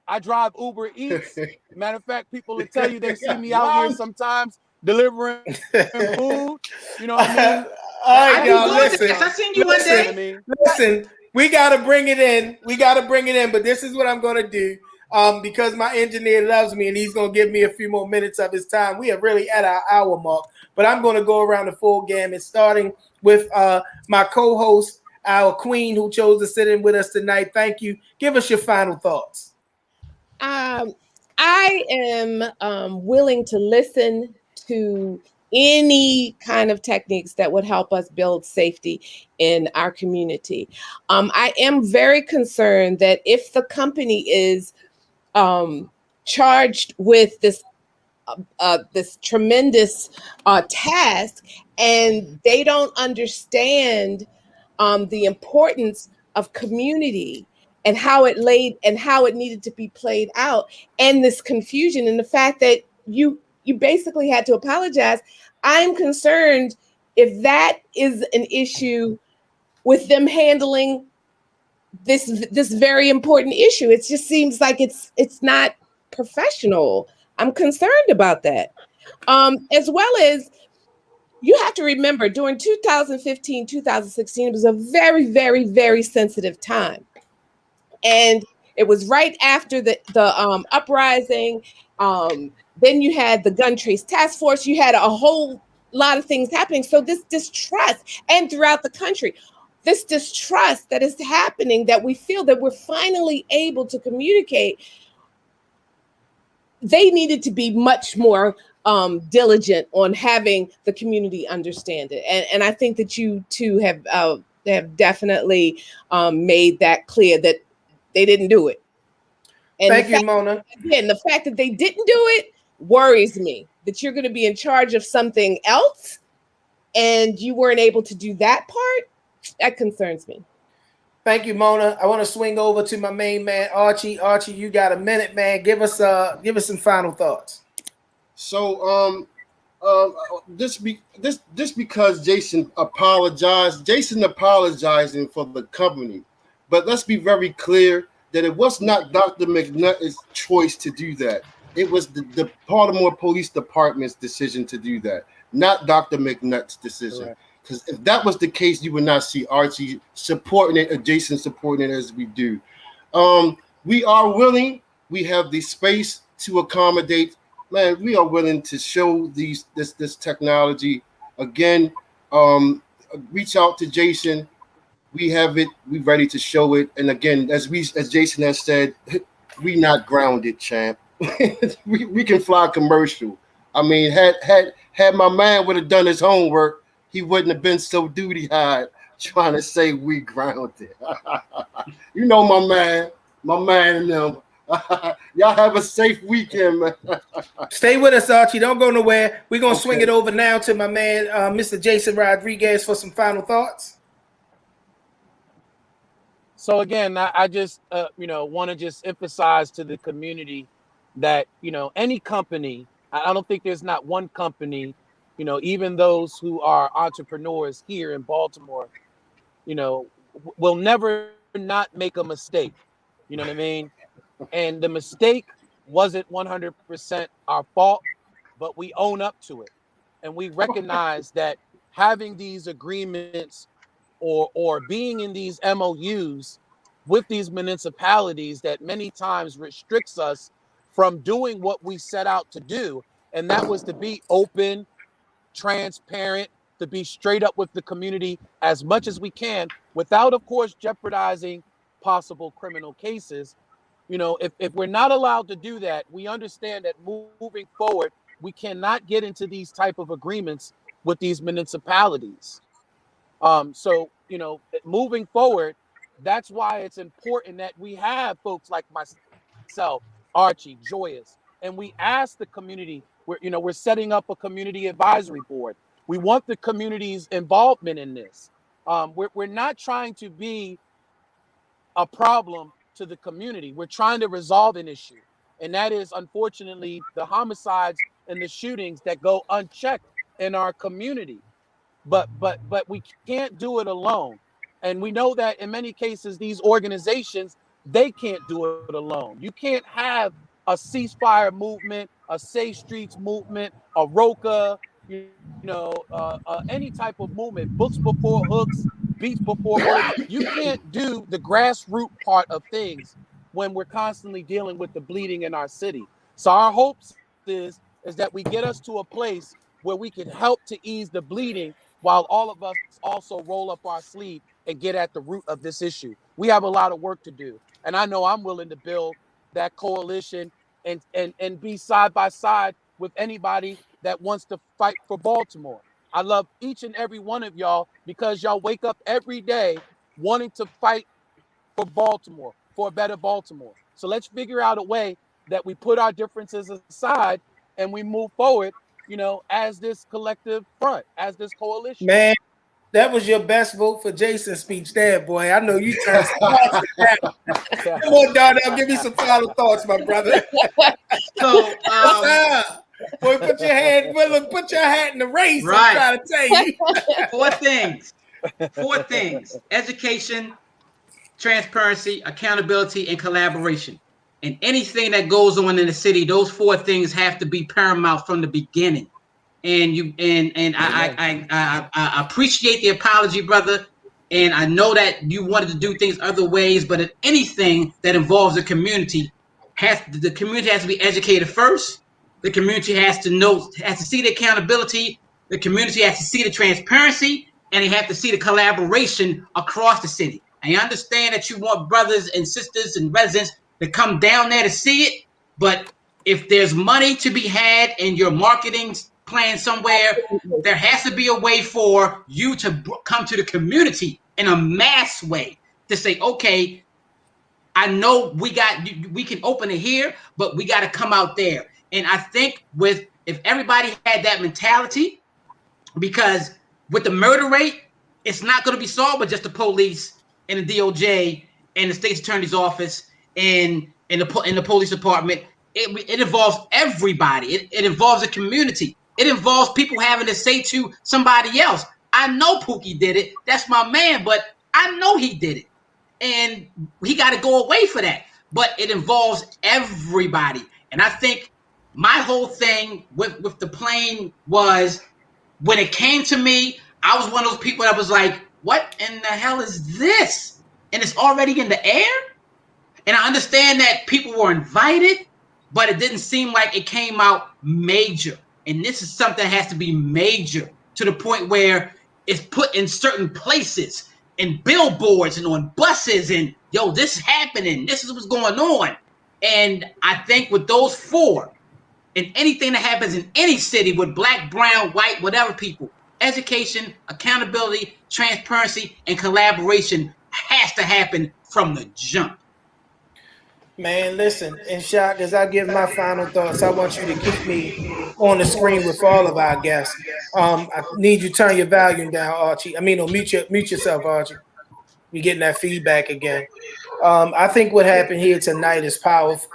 I drive Uber Eats. Matter of fact, people will tell you they see me out here sometimes delivering food. You know what I mean? All right, y'all, listen. I seen you one day. Listen, We gotta bring it in. We gotta bring it in. But this is what I'm gonna do. Because my engineer loves me and he's gonna give me a few more minutes of his time. We are really at our hour mark, but I'm gonna go around the full gamut, starting with my co-host, our queen, who chose to sit in with us tonight. Thank you. Give us your final thoughts. I am willing to listen to any kind of techniques that would help us build safety in our community. I am very concerned that if the company is charged with this tremendous task, and they don't understand the importance of community and how it needed to be played out, and this confusion and the fact that you basically had to apologize. I'm concerned if that is an issue with them handling this very important issue. It just seems like it's not professional. I'm concerned about that. As well as, you have to remember, during 2015, 2016, it was a very, very, very sensitive time. And it was right after the uprising. Then you had the gun trace task force. You had a whole lot of things happening. So this distrust, and throughout the country, this distrust that is happening, that we feel that we're finally able to communicate, they needed to be much more diligent on having the community understand it. And I think that you two have definitely made that clear, that they didn't do it. And thank you, Mona. Again, the fact that they didn't do it worries me, that you're going to be in charge of something else and you weren't able to do that part. That concerns me. Thank you, Mona. I want to swing over to my main man, Archie. Archie, you got a minute, man. Give us some final thoughts. So this because Jason apologized. Jason apologizing for the company, but let's be very clear that it was not Dr. McNutt's choice to do that. It was the Baltimore Police Department's decision to do that, not Dr. McNutt's decision. Because if that was the case, you would not see Archie supporting it or Jason supporting it as we do. We are willing. We have the space to accommodate. Man, we are willing to show this technology. Again, reach out to Jason. We have it. We ready to show it. And again, as Jason has said, we not grounded, champ. we can fly commercial. I mean, had my man would have done his homework, he wouldn't have been so duty-eyed trying to say we grounded. You know my man and them. Y'all have a safe weekend, man. Stay with us, Archie. Don't go nowhere. We're going to swing it over now to my man, Mr. Jason Rodriguez, for some final thoughts. So again, I just want to just emphasize to the community that any company, I don't think there's not one company, even those who are entrepreneurs here in Baltimore, will never not make a mistake. You know what I mean? And the mistake wasn't 100% our fault, but we own up to it. And we recognize that having these agreements or being in these MOUs with these municipalities that many times restricts us from doing what we set out to do. And that was to be open, transparent, to be straight up with the community as much as we can, without, of course, jeopardizing possible criminal cases. If we're not allowed to do that, we understand that moving forward, we cannot get into these type of agreements with these municipalities. So moving forward, that's why it's important that we have folks like myself, Archie, Joyous, and we ask the community. We're setting up a community advisory board. We want the community's involvement in this. We're not trying to be a problem to the community. We're trying to resolve an issue, and that is, unfortunately, the homicides and the shootings that go unchecked in our community. But we can't do it alone. And we know that in many cases, these organizations, they can't do it alone. You can't have a ceasefire movement, a safe streets movement, a ROCA, any type of movement, books before hooks, beats before bullets. You can't do the grassroots part of things when we're constantly dealing with the bleeding in our city. So our hopes is that we get us to a place where we can help to ease the bleeding while all of us also roll up our sleeve and get at the root of this issue. We have a lot of work to do. And I know I'm willing to build that coalition and be side by side with anybody that wants to fight for Baltimore. I love each and every one of y'all because y'all wake up every day wanting to fight for Baltimore, for a better Baltimore. So let's figure out a way that we put our differences aside and we move forward, as this collective front, as this coalition. Man, that was your best vote for Jason's speech there, boy. I know you turned smart. Come on, Darnyle, give me some final thoughts, my brother. So, boy, put your hat in the race. Right. I'm trying to tell you. Four things: education, transparency, accountability, and collaboration. And anything that goes on in the city, those four things have to be paramount from the beginning. And I appreciate the apology, brother. And I know that you wanted to do things other ways, but in anything that involves the community, the community has to be educated first. The community has to see the accountability. The community has to see the transparency, and they have to see the collaboration across the city. I understand that you want brothers and sisters and residents to come down there to see it, but if there's money to be had in your marketing plan somewhere, there has to be a way for you to come to the community in a mass way to say, okay, I know we can open it here, but we got to come out there. And I think if everybody had that mentality, because with the murder rate, it's not going to be solved with just the police and the DOJ and the state's attorney's office and the police department. It involves everybody. It involves a community. It involves people having to say to somebody else, I know Pookie did it. That's my man, but I know he did it. And he got to go away for that. But it involves everybody. And I think my whole thing with the plane was, when it came to me, I was one of those people that was like, what in the hell is this? And it's already in the air? And I understand that people were invited, but it didn't seem like it came out major. And this is something that has to be major to the point where it's put in certain places and billboards and on buses and, yo, this is happening. This is what's going on. And I think with those four, and anything that happens in any city with black, brown, white, whatever people, education, accountability, transparency, and collaboration has to happen from the jump. Man, listen, and Shaka, as I give my final thoughts, I want you to keep me on the screen with all of our guests. I need you to turn your volume down, Archie. Mute yourself, Archie. You're getting that feedback again. I think what happened here tonight is powerful.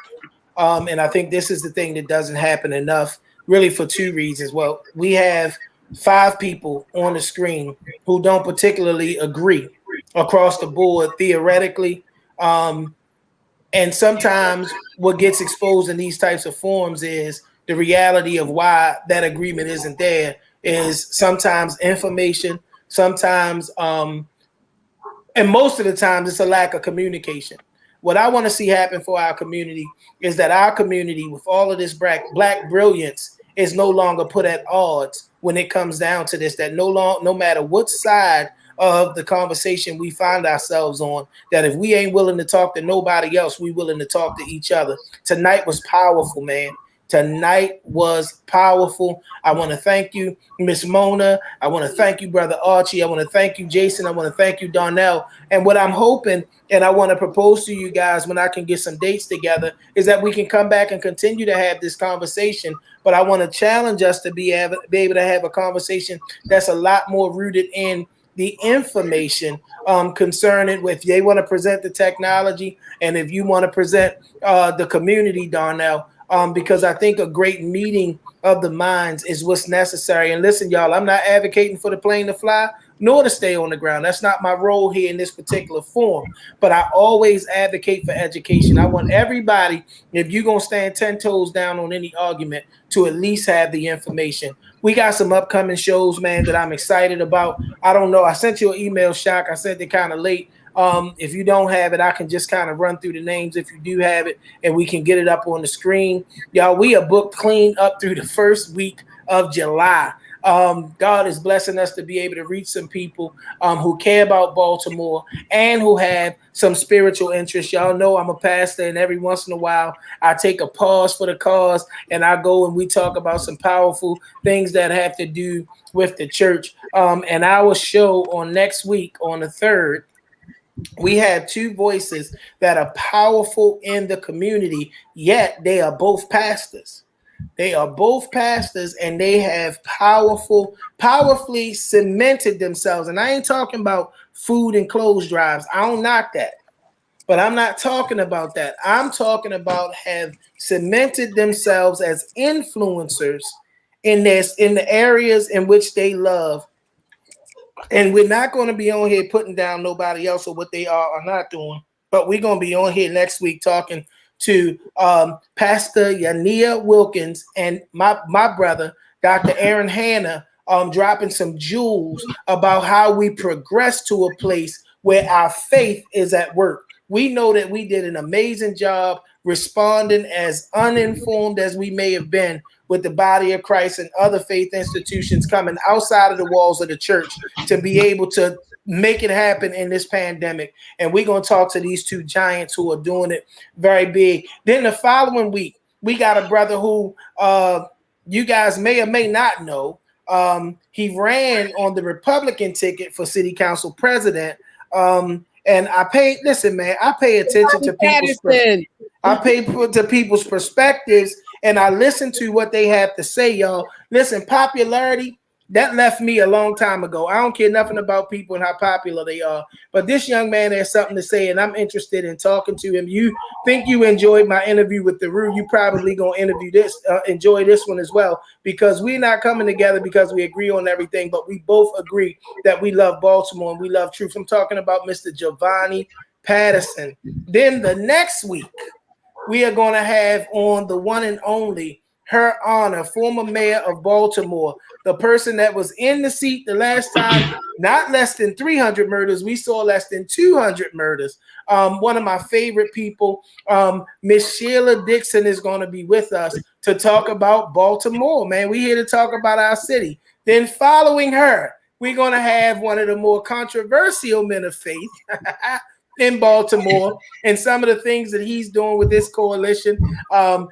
And I think this is the thing that doesn't happen enough, really, for two reasons. Well, we have 5 people on the screen who don't particularly agree across the board theoretically. And sometimes what gets exposed in these types of forums is the reality of why that agreement isn't there is sometimes information, sometimes, and most of the time, it's a lack of communication. What I want to see happen for our community is that our community, with all of this black brilliance, is no longer put at odds when it comes down to this, that no matter what side of the conversation we find ourselves on, that if we ain't willing to talk to nobody else, we willing to talk to each other. Tonight was powerful, man. Tonight was powerful. I want to thank you, Miss Mona. I want to thank you, Brother Archie. I want to thank you, Jason. I want to thank you, Darnyle. And what I'm hoping, and I want to propose to you guys when I can get some dates together, is that we can come back and continue to have this conversation. But I want to challenge us to be able to have a conversation that's a lot more rooted in the information concerning if they want to present the technology and if you want to present the community, Darnyle. Because I think a great meeting of the minds is what's necessary. And listen, y'all, I'm not advocating for the plane to fly, nor to stay on the ground. That's not my role here in this particular forum. But I always advocate for education. I want everybody, if you're going to stand 10 toes down on any argument, to at least have the information. We got some upcoming shows, man, that I'm excited about. I don't know. I sent you an email, Shaka. I sent it kind of late. If you don't have it, I can just kind of run through the names if you do have it, and we can get it up on the screen. Y'all, we are booked clean up through the first week of July. God is blessing us to be able to reach some people who care about Baltimore and who have some spiritual interest. Y'all know I'm a pastor, and every once in a while I take a pause for the cause and I go and we talk about some powerful things that have to do with the church. And our show on next week on the 3rd, we have two voices that are powerful in the community, yet they are both pastors. They are both pastors, and they have powerfully cemented themselves. And I ain't talking about food and clothes drives. I don't knock that. But I'm not talking about that. I'm talking about have cemented themselves as influencers in the areas in which they love. And we're not going to be on here putting down nobody else or what they are or not doing. But we're going to be on here next week talking to Pastor Yania Wilkins and my brother, Dr. Aaron Hanna, dropping some jewels about how we progress to a place where our faith is at work. We know that we did an amazing job responding as uninformed as we may have been with the body of Christ and other faith institutions coming outside of the walls of the church to be able to make it happen in this pandemic. And we're going to talk to these two giants who are doing it very big. Then the following week, we got a brother who you guys may or may not know. He ran on the Republican ticket for city council president. And I pay attention to people's perspectives, and I listen to what they have to say, y'all. Listen, popularity, that left me a long time ago. I don't care nothing about people and how popular they are, but this young man has something to say, and I'm interested in talking to him. You think you enjoyed my interview with the Rue, you probably gonna enjoy this one as well, because we're not coming together because we agree on everything, but we both agree that we love Baltimore and we love truth. I'm talking about Mr. Giovanni Patterson. Then the next week, we are going to have on the one and only Her Honor, former mayor of Baltimore, the person that was in the seat the last time, not less than 300 murders. We saw less than 200 murders. One of my favorite people, Miss Sheila Dixon, is going to be with us to talk about Baltimore. Man, we're here to talk about our city. Then following her, we're going to have one of the more controversial men of faith in Baltimore and some of the things that he's doing with this coalition. Reverend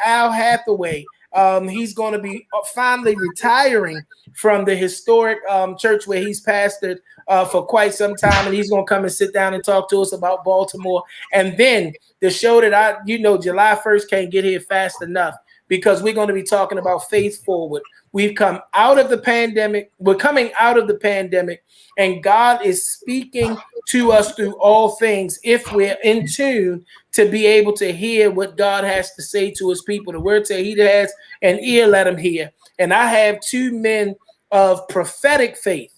Al Hathaway. He's going to be finally retiring from the historic church where he's pastored for quite some time, and he's going to come and sit down and talk to us about Baltimore. And then the show that July 1st can't get here fast enough, because we're going to be talking about Faith Forward. We've come out of the pandemic. We're coming out of the pandemic, and God is speaking to us through all things if we're in tune to be able to hear what God has to say to his people. The word says, he that has an ear, let him hear. And I have two men of prophetic faith.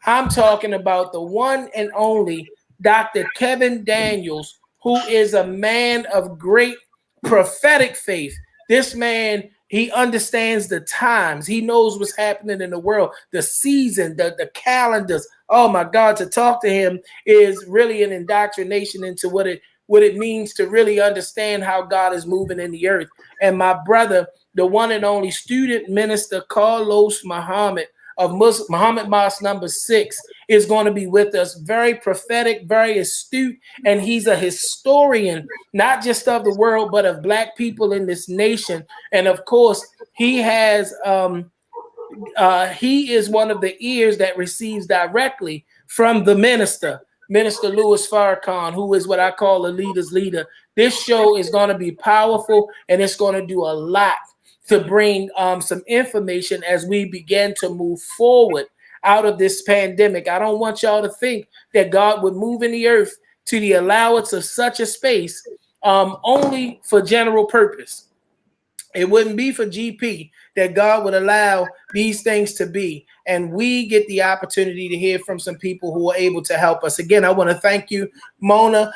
I'm talking about the one and only Dr. Kevin Daniels, who is a man of great prophetic faith. This man, he understands the times. He knows what's happening in the world, the season, the calendars. Oh my God, to talk to him is really an indoctrination into what it means to really understand how God is moving in the earth. And my brother, the one and only student minister, Carlos Muhammad of Muhammad Mosque number 6, is going to be with us. Very prophetic, very astute, and he's a historian, not just of the world, but of Black people in this nation. And of course, he is one of the ears that receives directly from the minister, Minister Louis Farrakhan, who is what I call a leader's leader. This show is going to be powerful, and it's going to do a lot to bring some information as we begin to move forward out of this pandemic. I don't want y'all to think that God would move in the earth to the allowance of such a space only for general purpose. It wouldn't be for GP that God would allow these things to be. And we get the opportunity to hear from some people who are able to help us. Again, I want to thank you, Mona,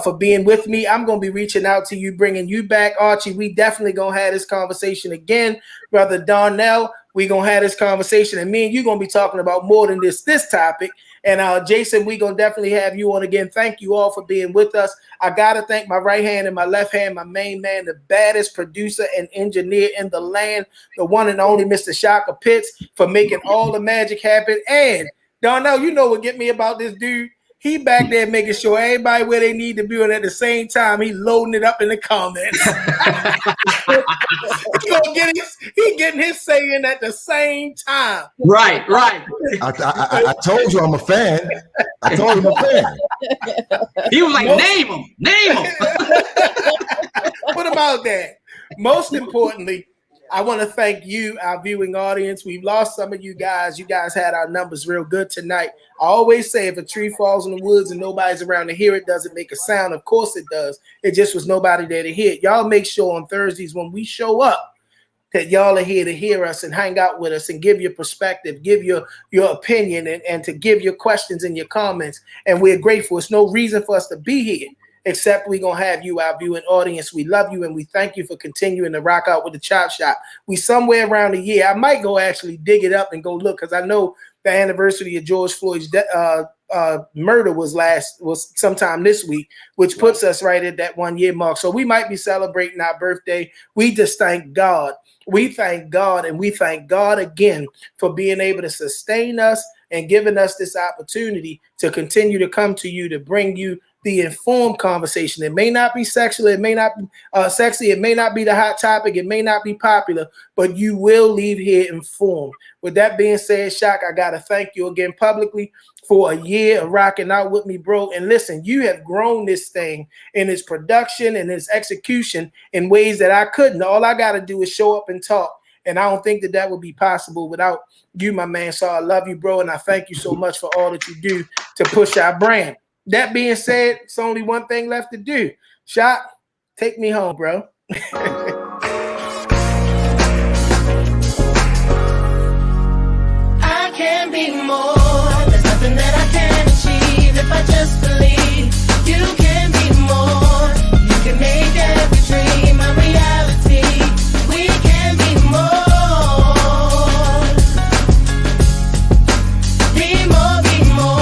for being with me. I'm going to be reaching out to you, bringing you back. Archie, we definitely going to have this conversation again. Brother Darnyle, we going to have this conversation. And me and you going to be talking about more than this topic. And Jason, we're going to definitely have you on again. Thank you all for being with us. I got to thank my right hand and my left hand, my main man, the baddest producer and engineer in the land, the one and only Mr. Shaka Pitts, for making all the magic happen. And Darnyle, you know what get me about this dude? He back there making sure everybody where they need to be, and at the same time, he loading it up in the comments. he getting his say in at the same time. Right. I told you I'm a fan. I told him I'm a fan. He was like, name him. What about that? Most importantly, I want to thank you, our viewing audience. We've lost some of you guys. You guys had our numbers real good tonight. I always say if a tree falls in the woods and nobody's around to hear it, doesn't make a sound. Of course it does. It just was nobody there to hear it. Y'all make sure on Thursdays when we show up that y'all are here to hear us and hang out with us and give your perspective, give your opinion, and to give your questions and your comments. And we're grateful. It's no reason for us to be here, except we're going to have you, our viewing audience. We love you, and we thank you for continuing to rock out with the Chop Shop. We somewhere around a year. I might go actually dig it up and go look, because I know the anniversary of George Floyd's murder was sometime this week, which puts us right at that 1 year mark. So we might be celebrating our birthday. We just thank God. We thank God, and we thank God again for being able to sustain us and giving us this opportunity to continue to come to you, to bring you the informed conversation. It may not be sexual, it may not be sexy, it may not be the hot topic, it may not be popular, but you will leave here informed. With that being said, Shaka, I gotta thank you again publicly for a year of rocking out with me, bro. And listen, you have grown this thing in its production and its execution in ways that I couldn't. All I gotta do is show up and talk. And I don't think that would be possible without you, my man. So I love you, bro. And I thank you so much for all that you do to push our brand. That being said, it's only one thing left to do. Shot, take me home, bro. I can be more. There's nothing that I can't achieve if I just believe. You can be more. You can make every dream a reality. We can be more. Be more, be more.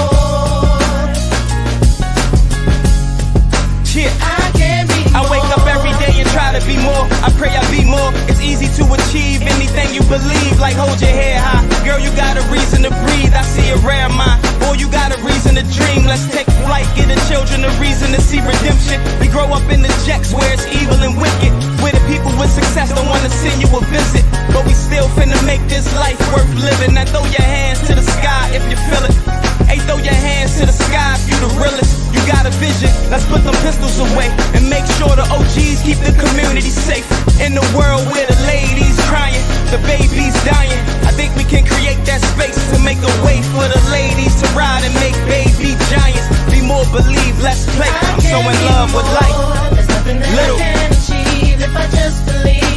I wake up every day and try to be more. I pray I be more. It's easy to achieve anything you believe. Like hold your head high. Girl, you got a reason to breathe. I see a rare mind. Boy, you got a reason to dream. Let's take flight. Give the children a reason to see redemption. We grow up in the jacks where it's evil and wicked. Where the people with success don't want to send you a visit. But we still finna make this life worth living. Now throw your hands to the sky if you feel it. Hey, throw your hands to the sky if you the realest. You got a vision, let's put them pistols away and make sure the OGs keep the community safe. In the world where the ladies crying, the babies dying, I think we can create that space to make a way for the ladies to ride and make baby giants. Be more, believe, let's play. I'm so in love with life. There's nothing that I can't achieve if I just believe.